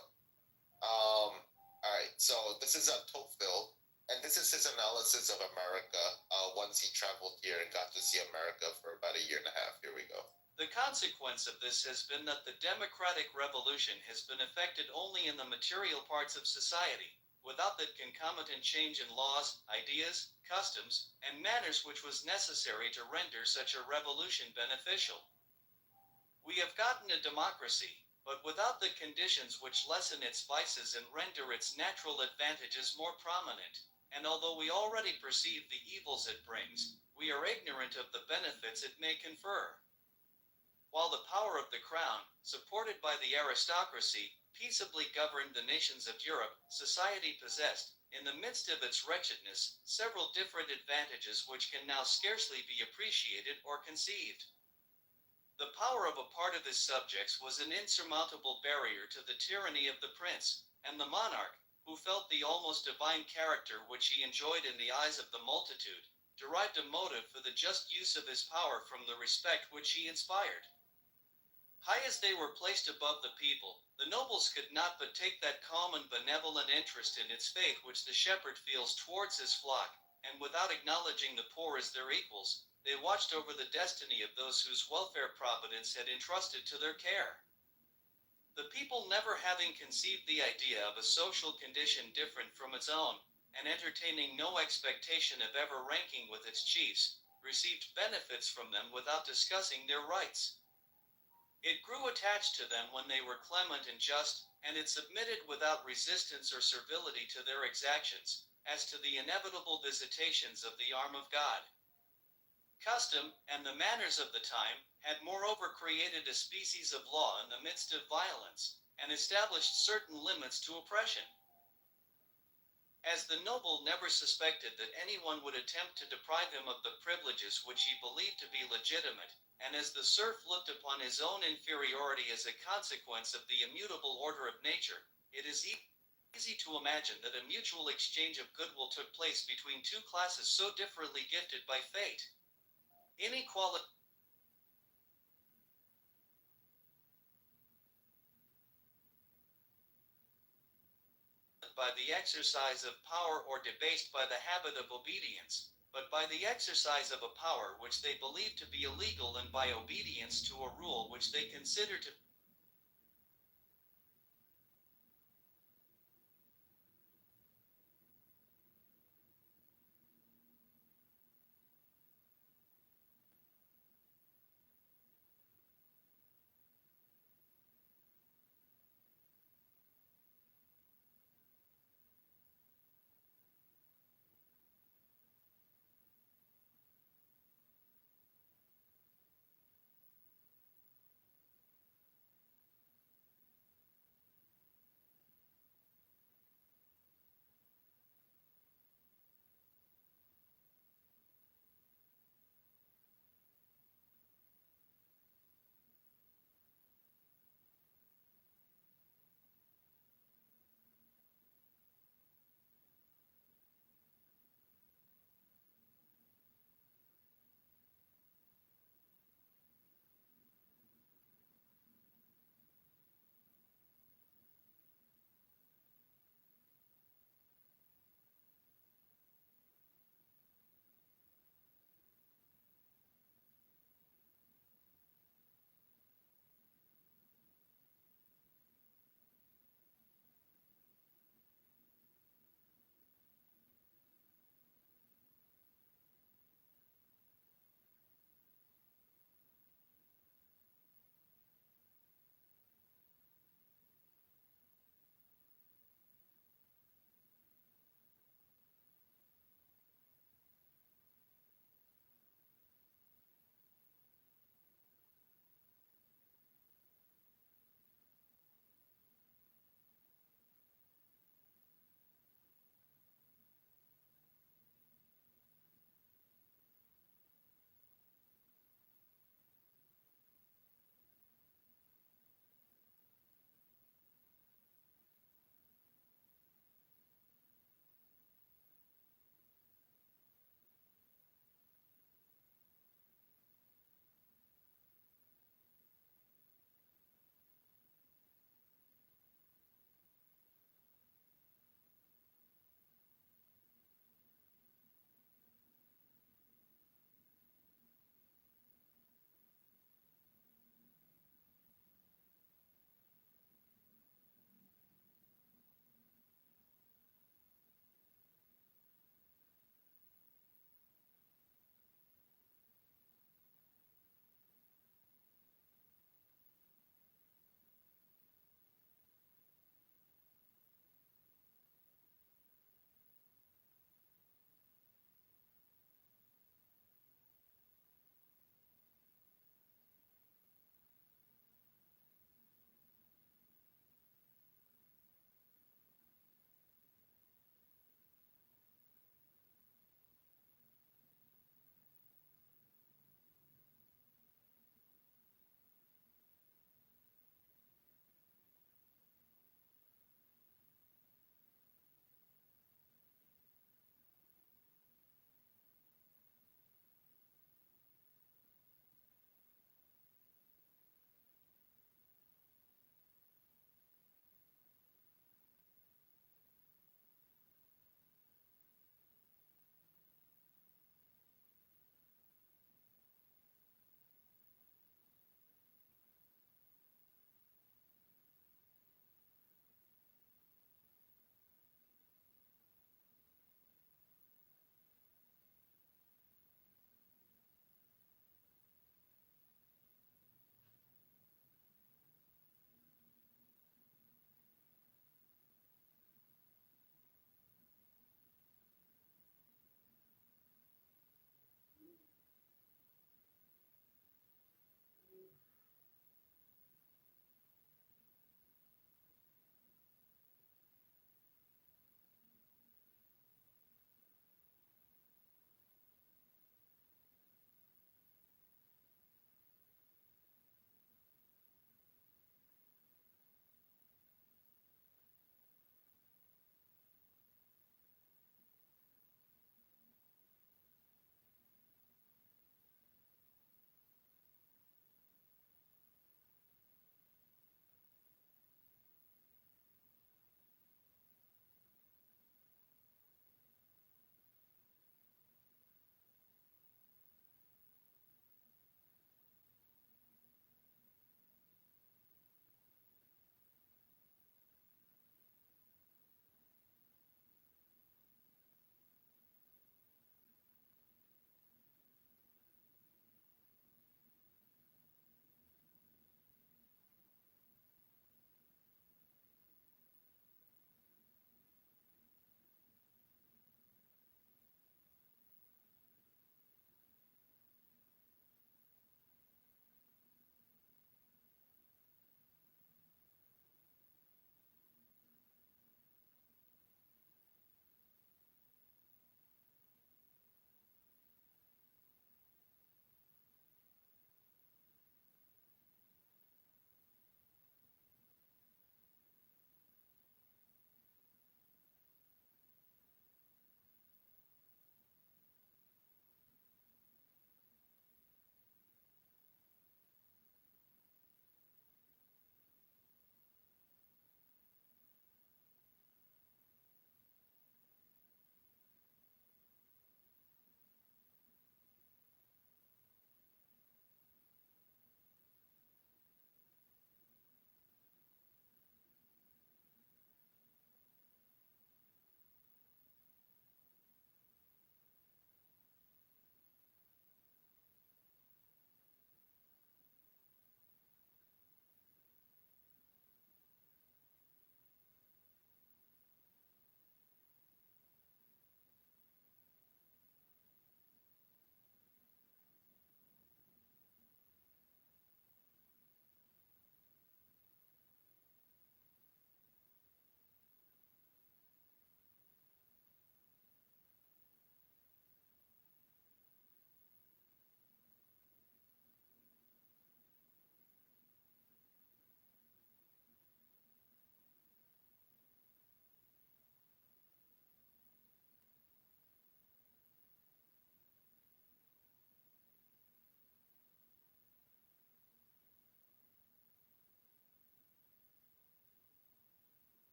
Alright, so this is Tocqueville, and this is his analysis of America once he traveled here and got to see America for about a year and a half. Here we go. The consequence of this has been that the democratic revolution has been effected only in the material parts of society, without the concomitant change in laws, ideas, customs, and manners which was necessary to render such a revolution beneficial. We have gotten a democracy, but without the conditions which lessen its vices and render its natural advantages more prominent, and although we already perceive the evils it brings, we are ignorant of the benefits it may confer. While the power of the crown, supported by the aristocracy, peaceably governed the nations of Europe, society possessed, in the midst of its wretchedness, several different advantages which can now scarcely be appreciated or conceived. The power of a part of his subjects was an insurmountable barrier to the tyranny of the prince, and the monarch, who felt the almost divine character which he enjoyed in the eyes of the multitude, derived a motive for the just use of his power from the respect which he inspired. High as they were placed above the people, the nobles could not but take that calm and benevolent interest in its fate which the shepherd feels towards his flock, and without acknowledging the poor as their equals, they watched over the destiny of those whose welfare Providence had entrusted to their care. The people, never having conceived the idea of a social condition different from its own, and entertaining no expectation of ever ranking with its chiefs, received benefits from them without discussing their rights. It grew attached to them when they were clement and just, and it submitted without resistance or servility to their exactions, as to the inevitable visitations of the arm of God. Custom, and the manners of the time, had moreover created a species of law in the midst of violence, and established certain limits to oppression. As the noble never suspected that anyone would attempt to deprive him of the privileges which he believed to be legitimate, and as the serf looked upon his own inferiority as a consequence of the immutable order of nature, it is easy to imagine that a mutual exchange of goodwill took place between two classes so differently gifted by fate. Inequality by the exercise of power or debased by the habit of obedience, but by the exercise of a power which they believe to be illegal and by obedience to a rule which they consider to